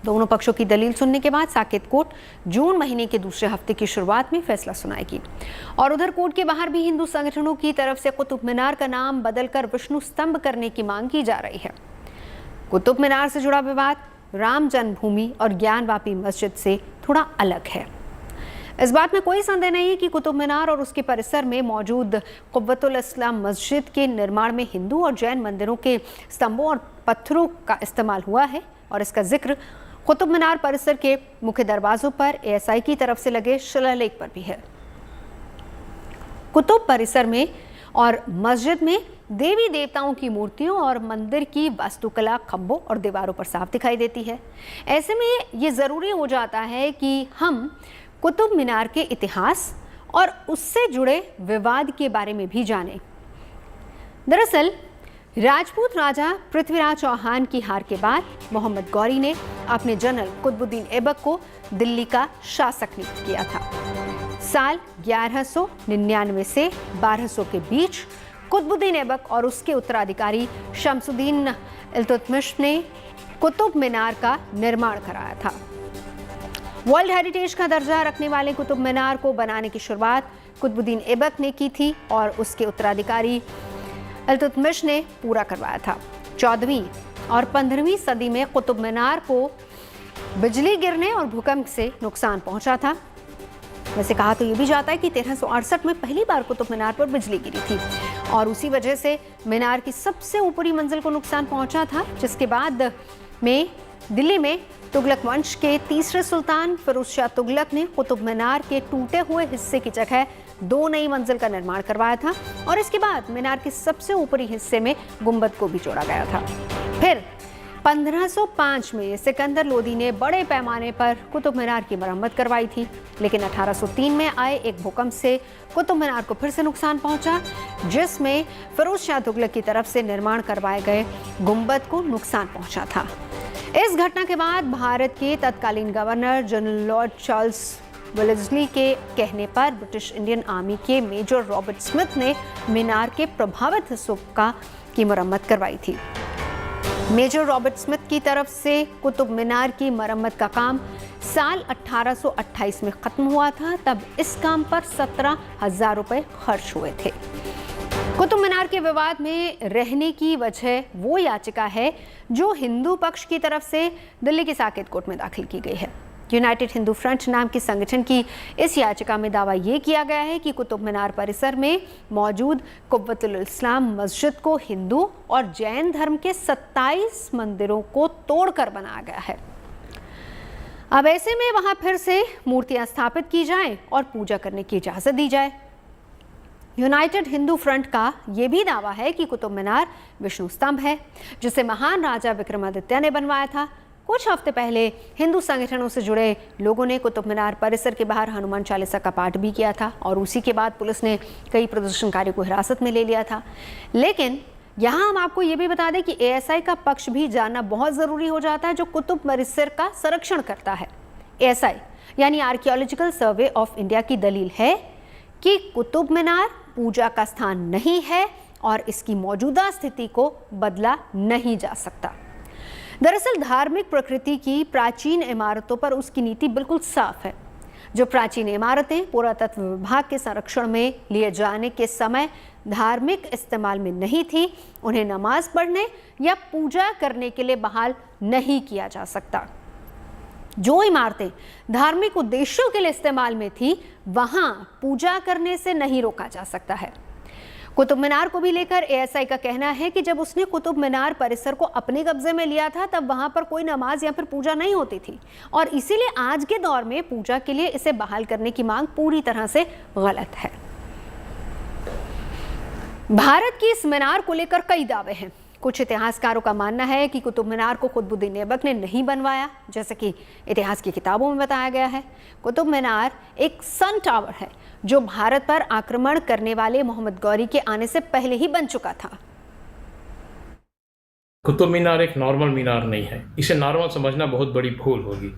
दोनों पक्षों की दलील सुनने के बाद साकेत कोर्ट जून महीने के दूसरे हफ्ते की शुरुआत में फैसला सुनाएगी। और उधर कोर्ट के बाहर भी हिंदू संगठनों की तरफ से कुतुब मीनार का नाम बदलकर विष्णु स्तंभ करने की मांग की जा रही है। कुतुब मीनार से जुड़ा विवाद राम जन्मभूमि और ज्ञानवापी मस्जिद से थोड़ा अलग है। इस बात में कोई संदेह नहीं है कि कुतुब मीनार और उसके परिसर में मौजूद क़ुव्वतुल इस्लाम मस्जिद के निर्माण में हिंदू और जैन मंदिरों के स्तंभों और पत्थरों का इस्तेमाल हुआ है और इसका जिक्र कुतुब मीनार परिसर के मुख्य दरवाजों पर एएसआई की तरफ से लगे शिलालेख पर भी है। कुतुब परिसर में और मस्जिद में देवी देवताओं की मूर्तियों और मंदिर की वास्तुकला खंभों और दीवारों पर साफ दिखाई देती है। ऐसे में ये ज़रूरी हो जाता है कि हम कुतुब मीनार के इतिहास और उससे जुड़े विवाद के बारे में भी जानें। दरअसल राजपूत राजा पृथ्वीराज चौहान की हार के बाद मोहम्मद गौरी ने अपने जनरल कुतुबुद्दीन ऐबक को दिल्ली का शासक नियुक्त किया था। साल 1199 से 1200 के बीच कुतुबुद्दीन ऐबक और उसके उत्तराधिकारी शमसुद्दीन इल्तुतमिश ने कुतुब मीनार का निर्माण कराया था। वर्ल्ड हेरिटेज का दर्जा रखने वाले कुतुब मीनार को बनाने की शुरुआत कुतुबुद्दीन ऐबक ने की थी और उसके उत्तराधिकारी इल्तुतमिश ने पूरा करवाया था। 14वीं और 15वीं सदी में कुतुब मीनार को बिजली गिरने और भूकंप से नुकसान पहुंचा था। वैसे कहा तो ये भी जाता है कि 1368 में पहली बार कुतुब मीनार पर बिजली गिरी थी और उसी वजह से मीनार की सबसे ऊपरी मंजिल को नुकसान पहुंचा था, जिसके बाद में दिल्ली में तुगलक वंश के तीसरे सुल्तान फिरोज शाह तुगलक ने कुतुब मीनार के टूटे हुए हिस्से की जगह 2 नई मंजिल का निर्माण करवाया था और इसके बाद मीनार के सबसे ऊपरी हिस्से में गुंबद को भी जोड़ा गया था। फिर 1505 में सिकंदर लोदी ने बड़े पैमाने पर कुतुब मीनार की मरम्मत करवाई थी, लेकिन 1803 में आए एक भूकंप से कुतुब मीनार को फिर से नुकसान पहुंचा, जिसमें फिरोज शाह तुगलक की तरफ से निर्माण करवाए गए गुंबद को नुकसान पहुंचा था। इस घटना के बाद भारत के तत्कालीन governor general Lord Charles Wellesley के कहने पर ब्रिटिश इंडियन आर्मी के मेजर रॉबर्ट स्मिथ ने मीनार के प्रभावित हिस्सों की मरम्मत करवाई थी। मेजर रॉबर्ट स्मिथ की तरफ से कुतुब मीनार की मरम्मत का काम साल 1828 में खत्म हुआ था। तब इस काम पर 17,000 रुपए खर्च हुए थे। कुतुब मीनार के विवाद में रहने की वजह वो याचिका है जो हिंदू पक्ष की तरफ से दिल्ली की साकेत कोर्ट में दाखिल की गई है। यूनाइटेड हिंदू फ्रंट नाम के संगठन की इस याचिका में दावा ये किया गया है कि कुतुब मीनार परिसर में मौजूद क़ुव्वतुल इस्लाम मस्जिद को हिंदू और जैन धर्म के 27 मंदिरों को तोड़कर बनाया गया है। अब ऐसे में वहां फिर से मूर्तियां स्थापित की जाएं और पूजा करने की इजाजत दी जाए। यूनाइटेड हिंदू फ्रंट का यह भी दावा है कि कुतुब मीनार विष्णु स्तंभ है, जिसे महान राजा विक्रमादित्य ने बनवाया था। कुछ हफ्ते पहले हिंदू संगठनों से जुड़े लोगों ने कुतुब मीनार परिसर के बाहर हनुमान चालीसा का पाठ भी किया था और उसी के बाद पुलिस ने कई प्रदर्शनकारियों को हिरासत में ले लिया था। लेकिन यहाँ हम आपको ये भी बता दें कि एएसआई का पक्ष भी जानना बहुत ज़रूरी हो जाता है, जो कुतुब परिसर का संरक्षण करता है। एएसआई यानी आर्कियोलॉजिकल सर्वे ऑफ इंडिया की दलील है कि कुतुब मीनार पूजा का स्थान नहीं है और इसकी मौजूदा स्थिति को बदला नहीं जा सकता। दरअसल धार्मिक प्रकृति की प्राचीन इमारतों पर उसकी नीति बिल्कुल साफ है। जो प्राचीन इमारतें पुरातत्व विभाग के संरक्षण में लिए जाने के समय धार्मिक इस्तेमाल में नहीं थी, उन्हें नमाज पढ़ने या पूजा करने के लिए बहाल नहीं किया जा सकता। जो इमारतें धार्मिक उद्देश्यों के लिए इस्तेमाल में थी, वहां पूजा करने से नहीं रोका जा सकता है। कुतुब मीनार को भी लेकर एएसआई का कहना है कि जब उसने कुतुब मीनार परिसर को अपने कब्जे में लिया था, तब वहां पर कोई नमाज या फिर पूजा नहीं होती थी और इसीलिए आज के दौर में पूजा के लिए इसे बहाल करने की मांग पूरी तरह से गलत है। भारत की इस मीनार को लेकर कई दावे हैं। कुछ इतिहासकारों का मानना है कि कुतुब मीनार को कुतुबुद्दीन ऐबक ने नहीं बनवाया, जैसे कि इतिहास की किताबों में बताया गया है। कुतुब मीनार एक सन टावर है जो भारत पर आक्रमण करने वाले मोहम्मद गौरी के आने से पहले ही बन चुका था। कुतुब मीनार एक नॉर्मल मीनार नहीं है, इसे नॉर्मल समझना बहुत बड़ी भूल होगी।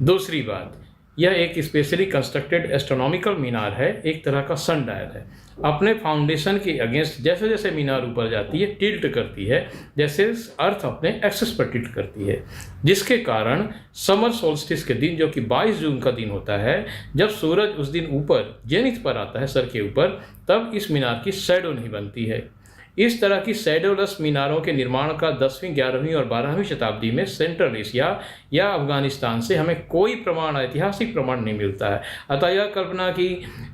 दूसरी बात, यह एक स्पेशली कंस्ट्रक्टेड एस्ट्रोनॉमिकल मीनार है, एक तरह का सन डायल है। अपने फाउंडेशन के अगेंस्ट जैसे जैसे मीनार ऊपर जाती है टिल्ट करती है, जैसे अर्थ अपने एक्सिस पर टिल्ट करती है, जिसके कारण समर सोल्स्टिस के दिन, जो कि 22 जून का दिन होता है, जब सूरज उस दिन ऊपर जेनिथ पर आता है, सर के ऊपर, तब इस मीनार की शैडो नहीं बनती है। इस तरह की शैडोलेस मीनारों के निर्माण का 10वीं, 11वीं और 12वीं शताब्दी में सेंट्रल एशिया या अफगानिस्तान से हमें कोई प्रमाण, ऐतिहासिक प्रमाण नहीं मिलता है। अतः यह कल्पना कि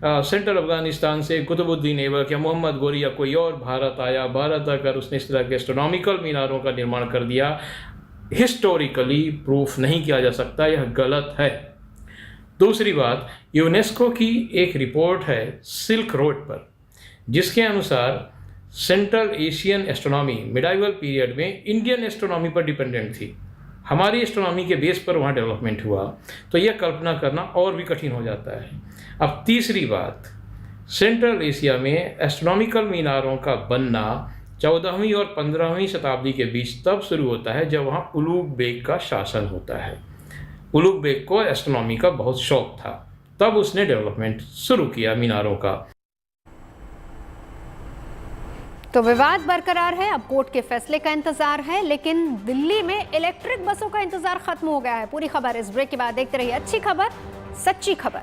सेंट्रल अफगानिस्तान से कुतुबुद्दीन ऐबक या मोहम्मद गौरी या कोई और भारत आया, भारत आकर उसने इस तरह के एस्ट्रोनॉमिकल मीनारों का निर्माण कर दिया, हिस्टोरिकली प्रूफ नहीं किया जा सकता, यह गलत है। दूसरी बात, यूनेस्को की एक रिपोर्ट है सिल्क रोड पर, जिसके अनुसार central Asian astronomy medieval period में इंडियन एस्ट्रोनॉमी पर डिपेंडेंट थी। हमारी एस्ट्रोनॉमी के बेस पर वहाँ डेवलपमेंट हुआ, तो यह कल्पना करना और भी कठिन हो जाता है। अब तीसरी बात, सेंट्रल एशिया में एस्ट्रोनॉमिकल मीनारों का बनना 14वीं और 15वीं शताब्दी के बीच तब शुरू होता है जब वहाँ उलुग बेग का शासन होता है। उलुग बेग को एस्ट्रोनॉमी का बहुत शौक था, तब उसने डेवलपमेंट शुरू किया मीनारों का। तो विवाद बरकरार है, अब कोर्ट के फैसले का इंतजार है, लेकिन दिल्ली में इलेक्ट्रिक बसों का इंतजार खत्म हो गया है। पूरी खबर इस ब्रेक के बाद देखते रहिए अच्छी खबर सच्ची खबर।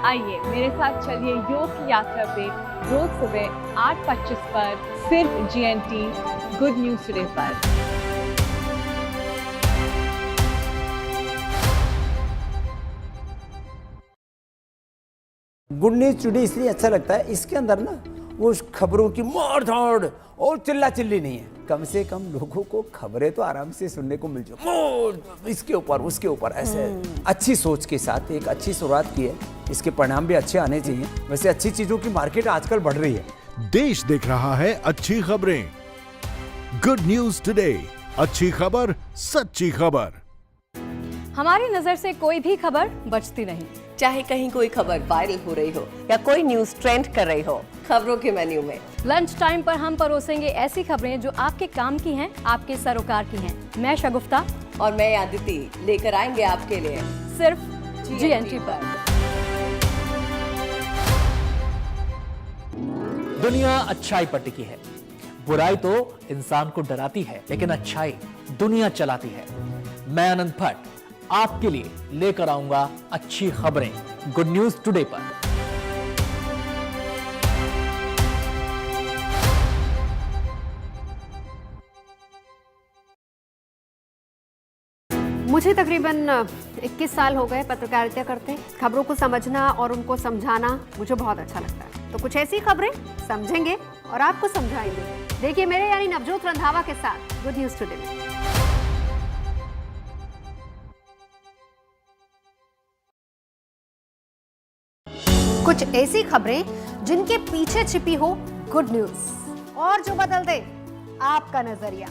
आइए मेरे साथ चलिए योग की यात्रा पे रोज सुबह 8:25 पर सिर्फ GNT गुड न्यूज टुडे पर। गुड न्यूज टुडे इसलिए अच्छा लगता है, इसके अंदर ना वो खबरों की मार धाड़ और चिल्ला चिल्ली नहीं है। कम से कम लोगों को खबरें तो आराम से सुनने को मिल जाए, इसके ऊपर उसके ऊपर, ऐसे अच्छी सोच के साथ एक अच्छी शुरुआत की है, इसके परिणाम भी अच्छे आने चाहिए। वैसे अच्छी चीजों की मार्केट आजकल बढ़ रही है। देश देख रहा है अच्छी खबरें। गुड न्यूज टुडे, अच्छी खबर सच्ची खबर। हमारी नजर से कोई भी खबर बचती नहीं, चाहे कहीं कोई खबर वायरल हो रही हो या कोई न्यूज ट्रेंड कर रही हो। खबरों के मेन्यू में लंच टाइम पर हम परोसेंगे ऐसी खबरें जो आपके काम की हैं, आपके सरोकार की हैं। मैं शगुफ्ता और मैं आदिति लेकर आएंगे आपके लिए सिर्फ GNT पर। दुनिया अच्छाई पर टिकी है। बुराई तो इंसान को डराती है, लेकिन अच्छाई दुनिया चलाती है। मैं अनंत भट्ट आपके लिए लेकर आऊंगा अच्छी खबरें गुड न्यूज टुडे पर। मुझे तकरीबन 21 साल हो गए पत्रकारिता करते। खबरों को समझना और उनको समझाना मुझे बहुत अच्छा लगता है। तो कुछ ऐसी खबरें समझेंगे और आपको समझाएंगे। देखिए मेरे यानी नवजोत रंधावा के साथ गुड न्यूज टुडे में। कुछ ऐसी खबरें जिनके पीछे छिपी हो गुड न्यूज और जो बदल दे आपका नजरिया।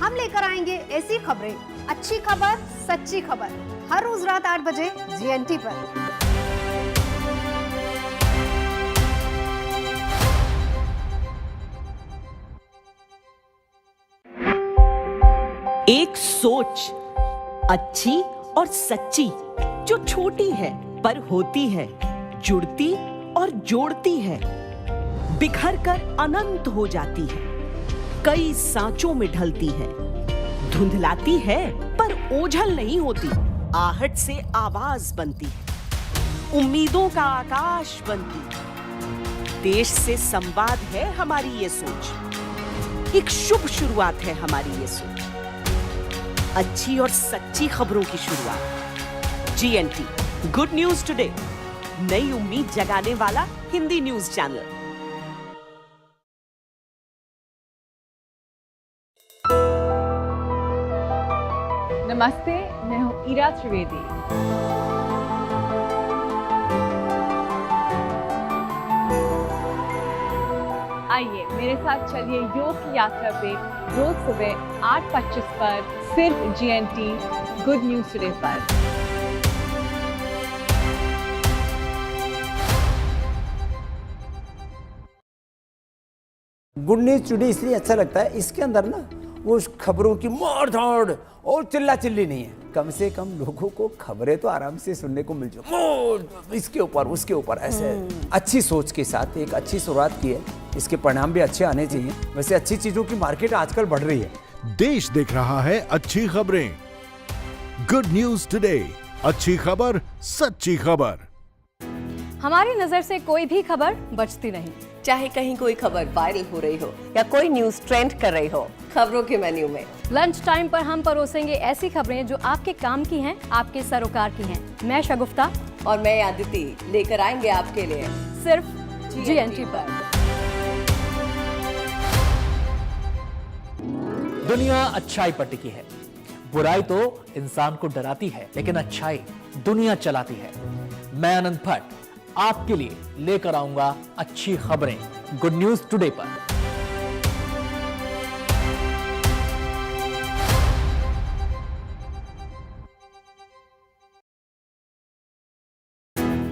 हम लेकर आएंगे ऐसी खबरें, अच्छी खबर सच्ची खबर, हर रोज रात 8 बजे GNT पर। एक सोच अच्छी और सच्ची जो छोटी है पर होती है, जुड़ती और जोड़ती है, बिखर कर अनंत हो जाती है, कई सांचों में ढलती है, धुंधलाती है पर ओझल नहीं होती, आहट से आवाज बनती है, उम्मीदों का आकाश बनती है। देश से संवाद है हमारी ये सोच, एक शुभ शुरुआत है हमारी ये सोच, अच्छी और सच्ची खबरों की शुरुआत। GNT गुड न्यूज टुडे, नई उम्मीद जगाने वाला हिंदी न्यूज चैनल। नमस्ते, मैं हूँ ईरा त्रिवेदी। आइए मेरे साथ चलिए योग की यात्रा पे रोज सुबह 8:25 पर सिर्फ GNT गुड न्यूज टुडे पर। गुड न्यूज टुडे इसलिए अच्छा लगता है, इसके अंदर ना वो खबरों की मार धाड़ और चिल्ला चिल्ली नहीं है। कम से कम लोगों को खबरें तो आराम से सुनने को मिल जाए, इसके ऊपर उसके ऊपर ऐसे अच्छी सोच के साथ एक अच्छी शुरुआत की है, इसके परिणाम भी अच्छे आने चाहिए। वैसे अच्छी चीजों की मार्केट आजकल बढ़ रही है। देश देख रहा है अच्छी खबरें। गुड न्यूज टुडे, अच्छी खबर, सच्ची खबर। हमारी नजर से कोई भी खबर बचती नहीं, चाहे कहीं कोई खबर वायरल हो रही हो या कोई न्यूज ट्रेंड कर रही हो, खबरों के मेन्यू में लंच टाइम पर हम परोसेंगे ऐसी खबरें जो आपके काम की हैं, आपके सरोकार की हैं। मैं शगुफ्ता और मैं आदिति लेकर आएंगे आपके लिए सिर्फ GNT पर। दुनिया अच्छाई पर टिकी है। बुराई तो इंसान को डराती है, लेकिन अच्छाई दुनिया चलाती है। मैं अनंत भट्ट आपके लिए लेकर आऊंगा अच्छी खबरें गुड न्यूज टुडे पर।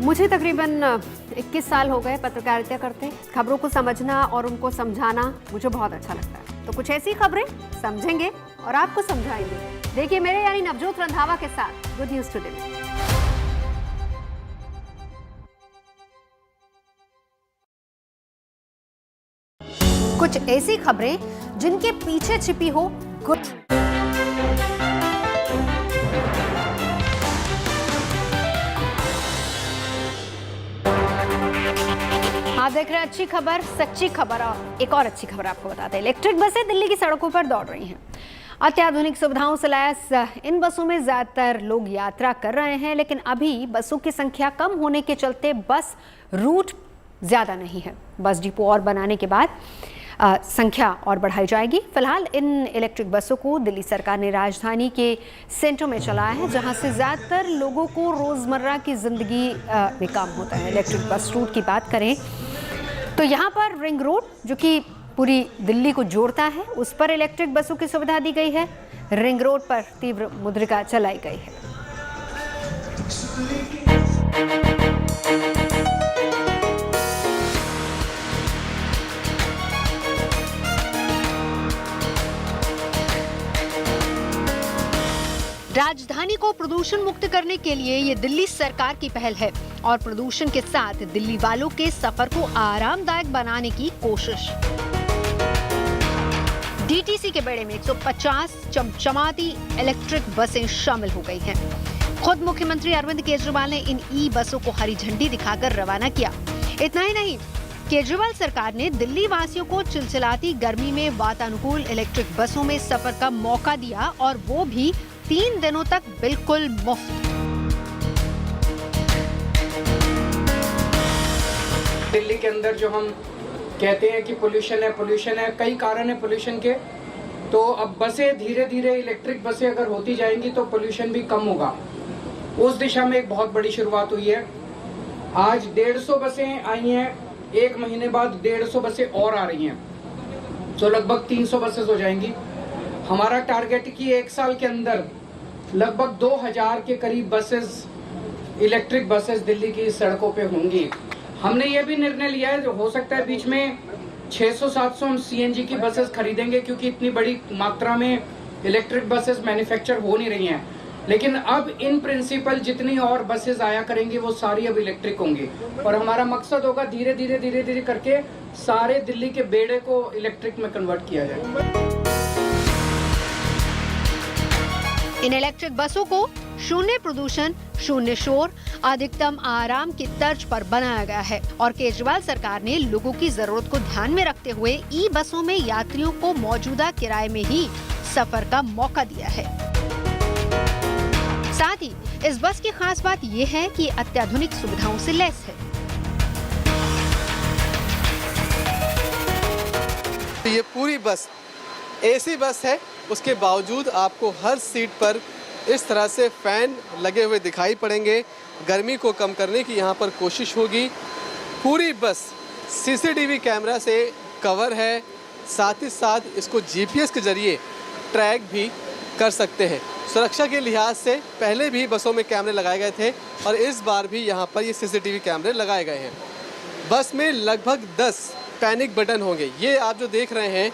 मुझे तकरीबन 21 साल हो गए पत्रकारिता करते। खबरों को समझना और उनको समझाना मुझे बहुत अच्छा लगता है। तो कुछ ऐसी खबरें समझेंगे और आपको समझाएंगे। देखिए मेरे यानी नवजोत रंधावा के साथ गुड न्यूज टुडे में। कुछ ऐसी खबरें जिनके पीछे छिपी हो गुड। आप देख रहे हैं अच्छी खबर, सच्ची खबर। और एक और अच्छी खबर आपको बताते हैं, इलेक्ट्रिक बसें दिल्ली की सड़कों पर दौड़ रही हैं। अत्याधुनिक सुविधाओं से लैस इन बसों में ज्यादातर लोग यात्रा कर रहे हैं, लेकिन अभी बसों की संख्या कम होने के चलते बस रूट ज्यादा नहीं है। बस डिपो और बनाने के बाद संख्या और बढ़ाई जाएगी। फिलहाल इन इलेक्ट्रिक बसों को दिल्ली सरकार ने राजधानी के सेंटरों में चलाया है, जहां से ज़्यादातर लोगों को रोज़मर्रा की ज़िंदगी में काम होता है। इलेक्ट्रिक बस रूट की बात करें तो यहाँ पर रिंग रोड, जो कि पूरी दिल्ली को जोड़ता है, उस पर इलेक्ट्रिक बसों की सुविधा दी गई है। रिंग रोड पर तीव्र मुद्रिका चलाई गई है। राजधानी को प्रदूषण मुक्त करने के लिए ये दिल्ली सरकार की पहल है और प्रदूषण के साथ दिल्ली वालों के सफर को आरामदायक बनाने की कोशिश। डीटीसी के बेड़े में 150 चमचमाती इलेक्ट्रिक बसें शामिल हो गई हैं। खुद मुख्यमंत्री अरविंद केजरीवाल ने इन ई बसों को हरी झंडी दिखाकर रवाना किया। इतना ही नहीं, केजरीवाल सरकार ने दिल्ली वासियों को चिलचिलाती गर्मी में वातानुकूल इलेक्ट्रिक बसों में सफर का मौका दिया, और वो भी 3 दिनों तक बिल्कुल मुफ्त। दिल्ली के अंदर जो हम कहते हैं कि पोल्यूशन है, कई कारण है पोल्यूशन के। तो अब बसें धीरे धीरे इलेक्ट्रिक बसें अगर होती जाएंगी तो पोल्यूशन भी कम होगा। उस दिशा में एक बहुत बड़ी शुरुआत हुई है। आज 150 बसें आई हैं, 1 महीने बाद 150 बसें और आ रही हैं, तो लगभग 300 बसें हो जाएंगी। हमारा टारगेट कि 1 साल के अंदर लगभग 2000 के करीब बसेस, इलेक्ट्रिक बसेस दिल्ली की सड़कों पे होंगी। हमने ये भी निर्णय लिया है, जो हो सकता है बीच में 600-700 हम CNG की बसेस खरीदेंगे, क्योंकि इतनी बड़ी मात्रा में इलेक्ट्रिक बसेस मैन्युफैक्चर हो नहीं रही हैं, लेकिन अब इन प्रिंसिपल जितनी और बसेस आया करेंगी वो सारी अब इलेक्ट्रिक होंगी और हमारा मकसद होगा धीरे धीरे करके सारे दिल्ली के बेड़े को इलेक्ट्रिक में कन्वर्ट किया जाए। इन इलेक्ट्रिक बसों को शून्य प्रदूषण, शून्य शोर, अधिकतम आराम की तर्ज पर बनाया गया है और केजरीवाल सरकार ने लोगों की जरूरत को ध्यान में रखते हुए ई बसों में यात्रियों को मौजूदा किराए में ही सफर का मौका दिया है। साथ ही इस बस की खास बात यह है कि अत्याधुनिक सुविधाओं से लैस है। ये पूरी बस एसी बस है, उसके बावजूद आपको हर सीट पर इस तरह से फैन लगे हुए दिखाई पड़ेंगे। गर्मी को कम करने की यहाँ पर कोशिश होगी। पूरी बस सीसीटीवी कैमरा से कवर है, साथ ही साथ इसको जीपीएस के जरिए ट्रैक भी कर सकते हैं। सुरक्षा के लिहाज से पहले भी बसों में कैमरे लगाए गए थे और इस बार भी यहाँ पर ये सीसीटीवी कैमरे लगाए गए हैं। बस में लगभग 10 पैनिक बटन होंगे। ये आप जो देख रहे हैं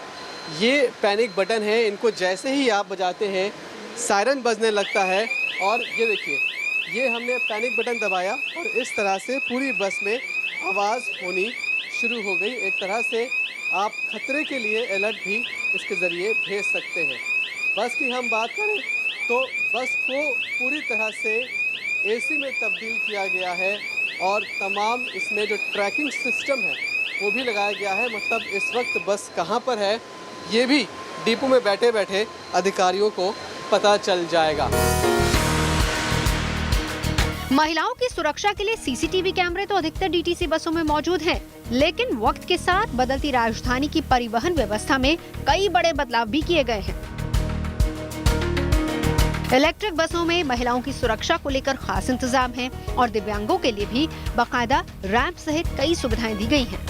ये पैनिक बटन है, इनको जैसे ही आप बजाते हैं सायरन बजने लगता है और ये देखिए ये हमने पैनिक बटन दबाया और इस तरह से पूरी बस में आवाज़ होनी शुरू हो गई। एक तरह से आप खतरे के लिए अलर्ट भी इसके ज़रिए भेज सकते हैं। बस की हम बात करें तो बस को पूरी तरह से एसी में तब्दील किया गया है और तमाम इसमें जो ट्रैकिंग सिस्टम है वो भी लगाया गया है। मतलब इस वक्त बस कहाँ पर है ये भी डिपो में बैठे बैठे अधिकारियों को पता चल जाएगा। महिलाओं की सुरक्षा के लिए सीसीटीवी कैमरे तो अधिकतर डीटीसी बसों में मौजूद हैं, लेकिन वक्त के साथ बदलती राजधानी की परिवहन व्यवस्था में कई बड़े बदलाव भी किए गए हैं। इलेक्ट्रिक बसों में महिलाओं की सुरक्षा को लेकर खास इंतजाम हैं और दिव्यांगों के लिए भी बाकायदा रैंप सहित कई सुविधाएं दी गई हैं।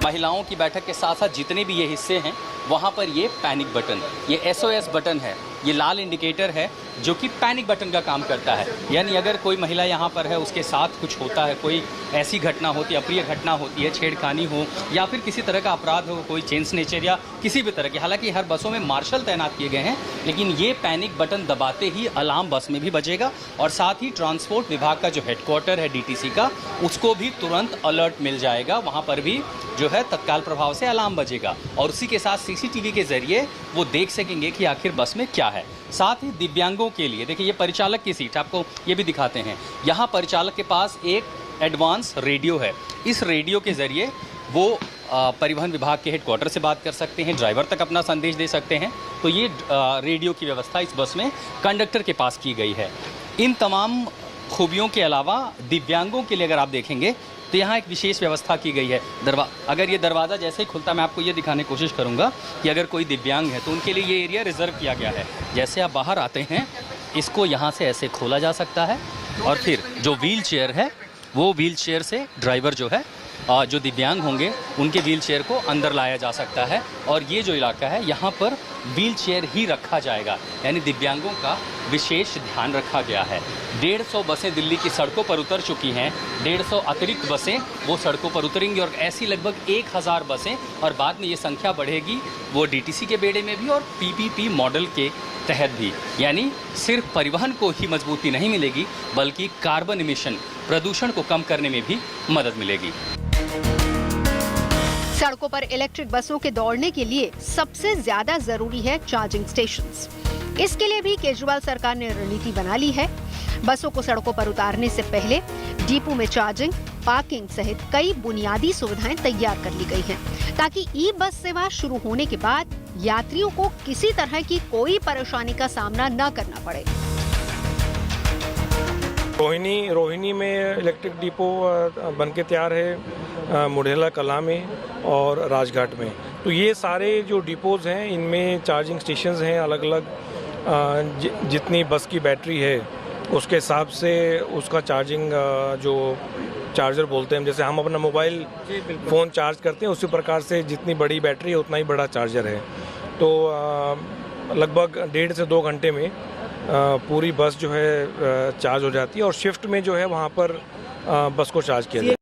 महिलाओं की बैठक के साथ साथ जितने भी ये हिस्से हैं वहाँ पर ये पैनिक बटन, ये SOS बटन है, ये लाल इंडिकेटर है जो कि पैनिक बटन का काम करता है। यानी अगर कोई महिला यहाँ पर है, उसके साथ कुछ होता है, कोई ऐसी घटना होती है, अप्रिय घटना होती है, छेड़खानी हो या फिर किसी तरह का अपराध हो, कोई चेन स्नेचर या किसी भी तरह की, हालांकि हर बसों में मार्शल तैनात किए गए हैं, लेकिन ये पैनिक बटन दबाते ही अलार्म बस में भी बजेगा और साथ ही ट्रांसपोर्ट विभाग का जो हेडक्वार्टर है DTC का, उसको भी तुरंत अलर्ट मिल जाएगा। वहाँ पर भी जो है तत्काल प्रभाव से अलार्म बजेगा और उसी के साथ CCTV के जरिए वो देख सकेंगे कि आखिर बस में क्या है। साथ ही दिव्यांगों के लिए देखिए ये परिचालक की सीट, आपको ये भी दिखाते हैं। यहाँ परिचालक के पास एक एडवांस रेडियो है। इस रेडियो के जरिए वो परिवहन विभाग के हेडक्वार्टर से बात कर सकते हैं, ड्राइवर तक अपना संदेश दे सकते हैं। तो ये रेडियो की व्यवस्था इस बस में कंडक्टर के पास की गई है। इन तमाम खूबियों के अलावा दिव्यांगों के लिए अगर आप देखेंगे तो यहाँ एक विशेष व्यवस्था की गई है। अगर ये दरवाज़ा जैसे ही खुलता, मैं आपको ये दिखाने की कोशिश करूँगा कि अगर कोई दिव्यांग है तो उनके लिए ये एरिया रिजर्व किया गया है। जैसे आप बाहर आते हैं, इसको यहाँ से ऐसे खोला जा सकता है और फिर जो व्हील चेयर है वो व्हील चेयर से ड्राइवर जो है जो दिव्यांग होंगे उनके व्हील चेयर को अंदर लाया जा सकता है। और ये जो इलाका है यहाँ पर व्हील चेयर ही रखा जाएगा, यानी दिव्यांगों का विशेष ध्यान रखा गया है। 150 बसें दिल्ली की सड़कों पर उतर चुकी हैं, 150 अतिरिक्त बसें वो सड़कों पर उतरेंगी और ऐसी लगभग 1000 बसें और बाद में ये संख्या बढ़ेगी वो DTC के बेड़े में भी और PPP मॉडल के तहत भी। यानी सिर्फ परिवहन को ही मजबूती नहीं मिलेगी बल्कि कार्बन इमिशन, प्रदूषण को कम करने में भी मदद मिलेगी। सड़कों पर इलेक्ट्रिक बसों के दौड़ने के लिए सबसे ज्यादा जरूरी है चार्जिंग स्टेशंस। इसके लिए भी केजरीवाल सरकार ने रणनीति बना ली है। बसों को सड़कों पर उतारने से पहले डिपो में चार्जिंग, पार्किंग सहित कई बुनियादी सुविधाएं तैयार कर ली गई हैं, ताकि ई बस सेवा शुरू होने के बाद यात्रियों को किसी तरह की कोई परेशानी का सामना न करना पड़े। रोहिणी में इलेक्ट्रिक डिपो बनके तैयार है, मुढ़ेला कला में और राजघाट में। तो ये सारे जो डिपोज हैं इनमें चार्जिंग स्टेशंस हैं अलग अलग। जितनी बस की बैटरी है उसके हिसाब से उसका चार्जिंग जो चार्जर बोलते हैं, जैसे हम अपना मोबाइल फ़ोन चार्ज करते हैं उसी प्रकार से जितनी बड़ी बैटरी है उतना ही बड़ा चार्जर है। तो लगभग 1.5 से 2 घंटे में पूरी बस जो है चार्ज हो जाती है और शिफ्ट में जो है वहाँ पर बस को चार्ज किया जाता है।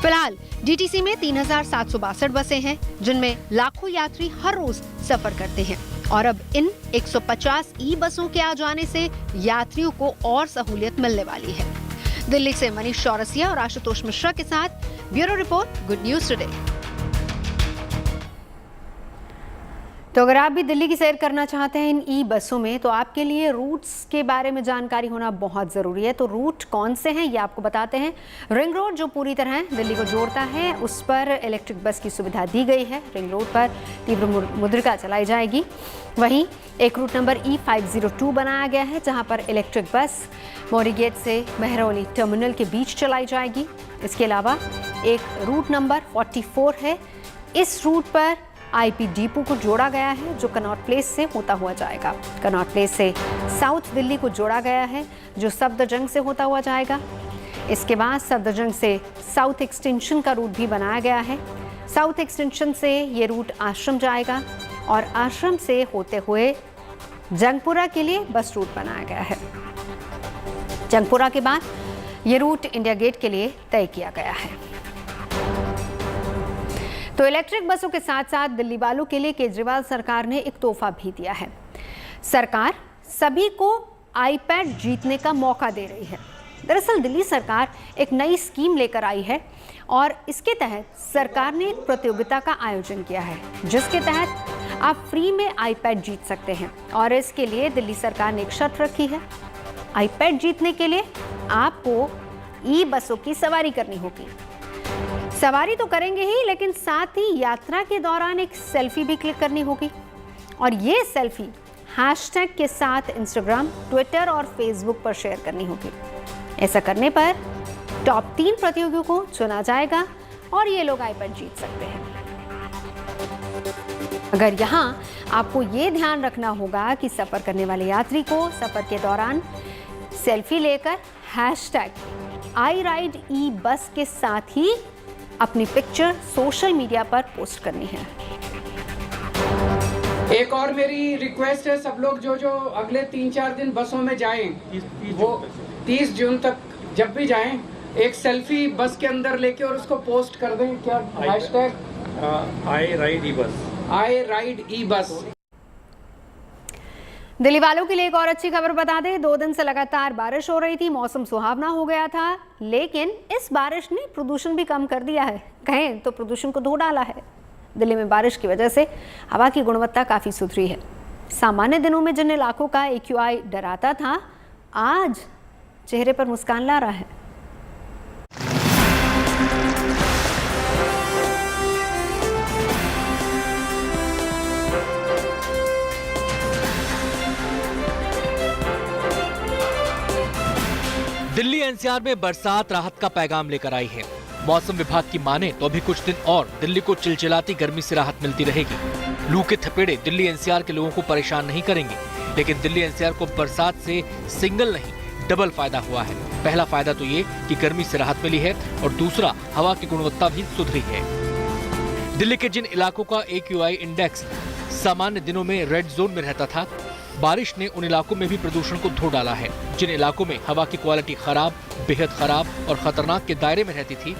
फिलहाल फिलहाल डीटीसी में 3762 बसें हैं, जिनमें लाखों यात्री हर रोज सफर करते हैं और अब इन 150 ई बसों के आ जाने से यात्रियों को और सहूलियत मिलने वाली है। दिल्ली से मनीष चौरसिया और आशुतोष मिश्रा के साथ bureau report, good news today. तो अगर आप भी दिल्ली की सैर करना चाहते हैं इन ई बसों में, तो आपके लिए रूट्स के बारे में जानकारी होना बहुत ज़रूरी है। तो रूट कौन से हैं ये आपको बताते हैं। रिंग रोड जो पूरी तरह दिल्ली को जोड़ता है, उस पर इलेक्ट्रिक बस की सुविधा दी गई है। रिंग रोड पर तीव्र मुद्रिका चलाई जाएगी। वहीं एक रूट नंबर E502 बनाया गया है, जहां पर इलेक्ट्रिक बस मौरी गेट से महरौली टर्मिनल के बीच चलाई जाएगी। इसके अलावा एक रूट नंबर 44 है। इस रूट पर IP डिपो को जोड़ा गया है, जो कनॉट प्लेस से होता हुआ जाएगा। कनॉट प्लेस से साउथ दिल्ली को जोड़ा गया है, जो सफदरजंग से होता हुआ जाएगा। इसके बाद सफदरजंग से साउथ एक्सटेंशन का रूट भी बनाया गया है। साउथ एक्सटेंशन से ये रूट आश्रम जाएगा और आश्रम से होते हुए जंगपुरा के लिए बस रूट बनाया गया है। जंगपुरा के बाद ये रूट इंडिया गेट के लिए तय किया गया है। तो इलेक्ट्रिक बसों के साथ साथ दिल्ली वालों के लिए केजरीवाल सरकार ने एक तोहफा भी दिया है। सरकार सभी को आईपैड जीतने का मौका दे रही है। दरअसल दिल्ली सरकार एक नई स्कीम लेकर आई है और इसके तहत सरकार ने एक प्रतियोगिता का आयोजन किया है, जिसके तहत आप फ्री में आईपैड जीत सकते हैं। और इसके लिए दिल्ली सरकार ने एक शर्त रखी है। आईपैड जीतने के लिए आपको ई बसों की सवारी करनी होगी। सवारी तो करेंगे ही, लेकिन साथ ही यात्रा के दौरान एक सेल्फी भी क्लिक करनी होगी और ये सेल्फी हैशटैग के साथ इंस्टाग्राम, ट्विटर और फेसबुक पर शेयर करनी होगी। ऐसा करने पर टॉप 3 प्रतियोगियों को चुना जाएगा और ये लोग आईपैड जीत सकते हैं। अगर यहाँ आपको ये ध्यान रखना होगा कि सफर करने वाले यात्री को सफर के दौरान सेल्फी लेकर हैशटैग आई राइड ई बस के साथ ही अपनी पिक्चर सोशल मीडिया पर पोस्ट करनी है। एक और मेरी रिक्वेस्ट है, सब लोग जो अगले 3-4 दिन बसों में जाएं, वो 30 जून तक जब भी जाएं, एक सेल्फी बस के अंदर लेके और उसको पोस्ट कर दें। क्या हैशटैग आई राइड ई बस, आई राइड ई बस। दिल्ली वालों के लिए एक और अच्छी खबर बता दें। 2 दिन से लगातार बारिश हो रही थी, मौसम सुहावना हो गया था, लेकिन इस बारिश ने प्रदूषण भी कम कर दिया है। कहें तो प्रदूषण को धो डाला है। दिल्ली में बारिश की वजह से हवा की गुणवत्ता काफ़ी सुधरी है। सामान्य दिनों में जिन इलाकों का AQI डराता था, आज चेहरे पर मुस्कान ला रहा है। दिल्ली NCR में बरसात राहत का पैगाम लेकर आई है। मौसम विभाग की माने तो अभी कुछ दिन और दिल्ली को चिलचिलाती गर्मी से राहत मिलती रहेगी। लू के थपेड़े दिल्ली NCR के लोगों को परेशान नहीं करेंगे, लेकिन दिल्ली NCR को बरसात से सिंगल नहीं डबल फायदा हुआ है। पहला फायदा तो ये कि गर्मी से राहत मिली है और दूसरा हवा की गुणवत्ता भी सुधरी है। दिल्ली के जिन इलाकों का AQI इंडेक्स सामान्य दिनों में रेड जोन में रहता था, बारिश ने उन इलाकों में भी प्रदूषण को धो डाला है। जिन इलाकों में हवा की क्वालिटी खराब, बेहद खराब और खतरनाक के दायरे में रहती थी,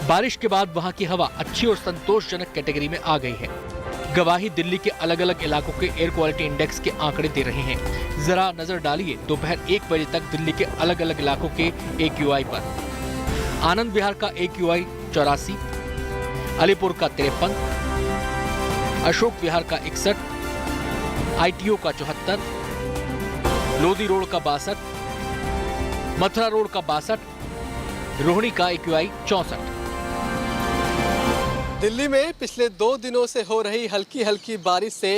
बारिश के बाद वहां की हवा अच्छी और संतोषजनक कैटेगरी में आ गई है। गवाही दिल्ली के अलग अलग इलाकों के एयर क्वालिटी इंडेक्स के आंकड़े दे रहे हैं। जरा नजर डालिए दोपहर 1 बजे तक दिल्ली के अलग अलग इलाकों के AQI पर। आनंद विहार का AQI 84, अलीपुर का 53, अशोक विहार का 61, ITO का 74, लोधी रोड का 62, मथुरा रोड का 62, रोहिणी का AQI 64। दिल्ली में पिछले 2 दिनों से हो रही हल्की हल्की बारिश से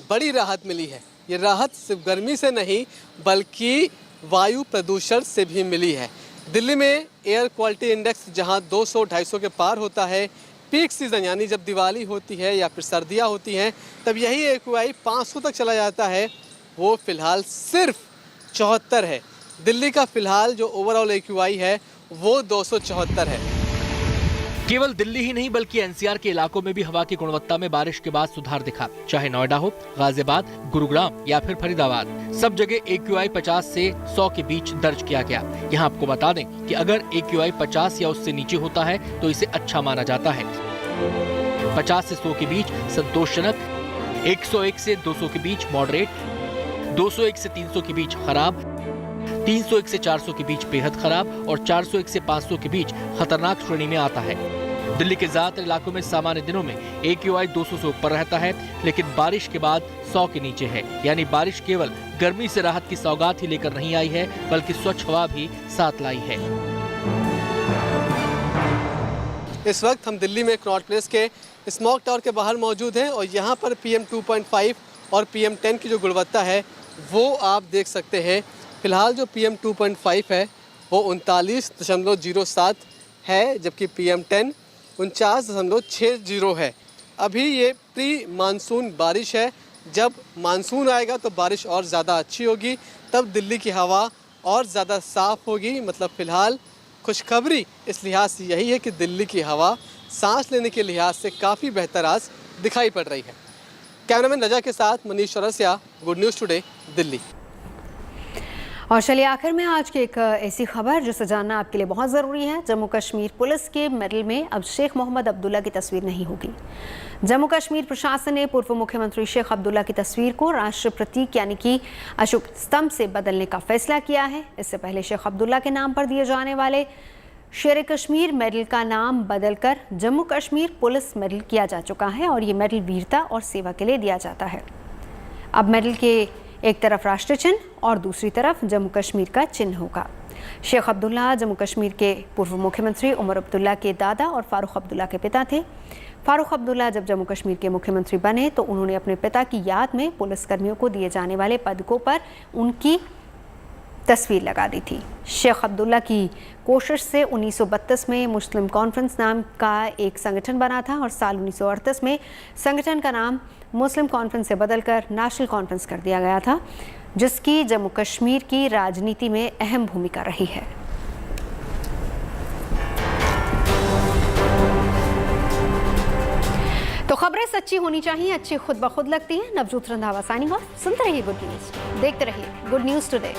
बड़ी राहत मिली है। ये राहत सिर्फ गर्मी से नहीं बल्कि वायु प्रदूषण से भी मिली है। दिल्ली में एयर क्वालिटी इंडेक्स जहां 200-250 के पार होता है, पीक सीजन यानी जब दिवाली होती है या फिर सर्दियां होती हैं, तब यही AQI 500 तक चला जाता है। वो फिलहाल सिर्फ 74 है। दिल्ली का फिलहाल जो ओवरऑल AQI है वो 274 है। केवल दिल्ली ही नहीं बल्कि एनसीआर के इलाकों में भी हवा की गुणवत्ता में बारिश के बाद सुधार दिखा। चाहे नोएडा हो, गाजियाबाद, गुरुग्राम या फिर फरीदाबाद, सब जगह AQI 50 से 100 के बीच दर्ज किया गया। यहाँ आपको बता दें कि अगर AQI 50 या उससे नीचे होता है तो इसे अच्छा माना जाता है। 50 से 100 के बीच संतोषजनक, 101 से 200 के बीच मॉडरेट, 201 से 300 के बीच खराब, 301 से 400 के बीच बेहद खराब और 401 से 500 के बीच खतरनाक श्रेणी में आता है। दिल्ली के ज्यादातर इलाकों में सामान्य दिनों में AQI 200 से ऊपर रहता है, लेकिन बारिश के बाद 100 के नीचे है। यानी बारिश केवल गर्मी से राहत की सौगात ही लेकर नहीं आई है, बल्कि स्वच्छ हवा भी साथ लाई है। इस वक्त हम दिल्ली में कनॉट प्लेस के स्मॉग टावर के बाहर मौजूद हैं और यहाँ पर PM 2.5 और PM 10 की जो गुणवत्ता है वो आप देख सकते हैं। फिलहाल जो PM 2.5 है वो 39.07 है, जबकि PM 10 49.60 है। अभी ये प्री मानसून बारिश है। जब मानसून आएगा तो बारिश और ज़्यादा अच्छी होगी, तब दिल्ली की हवा और ज़्यादा साफ़ होगी। मतलब फ़िलहाल खुशखबरी इस लिहाज से यही है कि दिल्ली की हवा सांस लेने के लिहाज से काफ़ी बेहतर आज दिखाई पड़ रही है। कैमरामैन रजा के साथ Manish Chaurasia, good news today, Delhi. और चलिए आखिर में आज की एक ऐसी खबर जिसे जानना आपके लिए बहुत ज़रूरी है। जम्मू कश्मीर पुलिस के मेडल में अब शेख मोहम्मद अब्दुल्ला की तस्वीर नहीं होगी। जम्मू कश्मीर प्रशासन ने पूर्व मुख्यमंत्री शेख अब्दुल्ला की तस्वीर को राष्ट्र प्रतीक यानी कि अशोक स्तंभ से बदलने का फैसला किया है। इससे पहले शेख अब्दुल्ला के नाम पर दिए जाने वाले शेर कश्मीर मेडल का नाम बदलकर जम्मू कश्मीर पुलिस मेडल किया जा चुका है और ये मेडल वीरता और सेवा के लिए दिया जाता है। अब मेडल के एक तरफ राष्ट्रीय चिन्ह और दूसरी तरफ जम्मू कश्मीर का चिन्ह होगा। शेख अब्दुल्ला जम्मू कश्मीर के पूर्व मुख्यमंत्री उमर अब्दुल्ला के दादा और फारूक अब्दुल्ला के पिता थे। फारूक अब्दुल्ला जब जम्मू कश्मीर के मुख्यमंत्री बने तो उन्होंने अपने पिता की याद में पुलिसकर्मियों को दिए जाने वाले पदकों पर उनकी तस्वीर लगा दी थी। शेख अब्दुल्ला की कोशिश से 1932 में मुस्लिम कॉन्फ्रेंस नाम का एक संगठन बना था और साल 1938 में संगठन का नाम मुस्लिम कॉन्फ्रेंस से बदलकर नेशनल कॉन्फ्रेंस कर दिया गया था, जिसकी जम्मू कश्मीर की राजनीति में अहम भूमिका रही है। तो खबरें सच्ची होनी चाहिए, अच्छी खुद ब खुद लगती हैं। Navjot Randhawa signing off. सुनते रहिए गुड न्यूज़, देखते रहिए गुड न्यूज़ टुडे।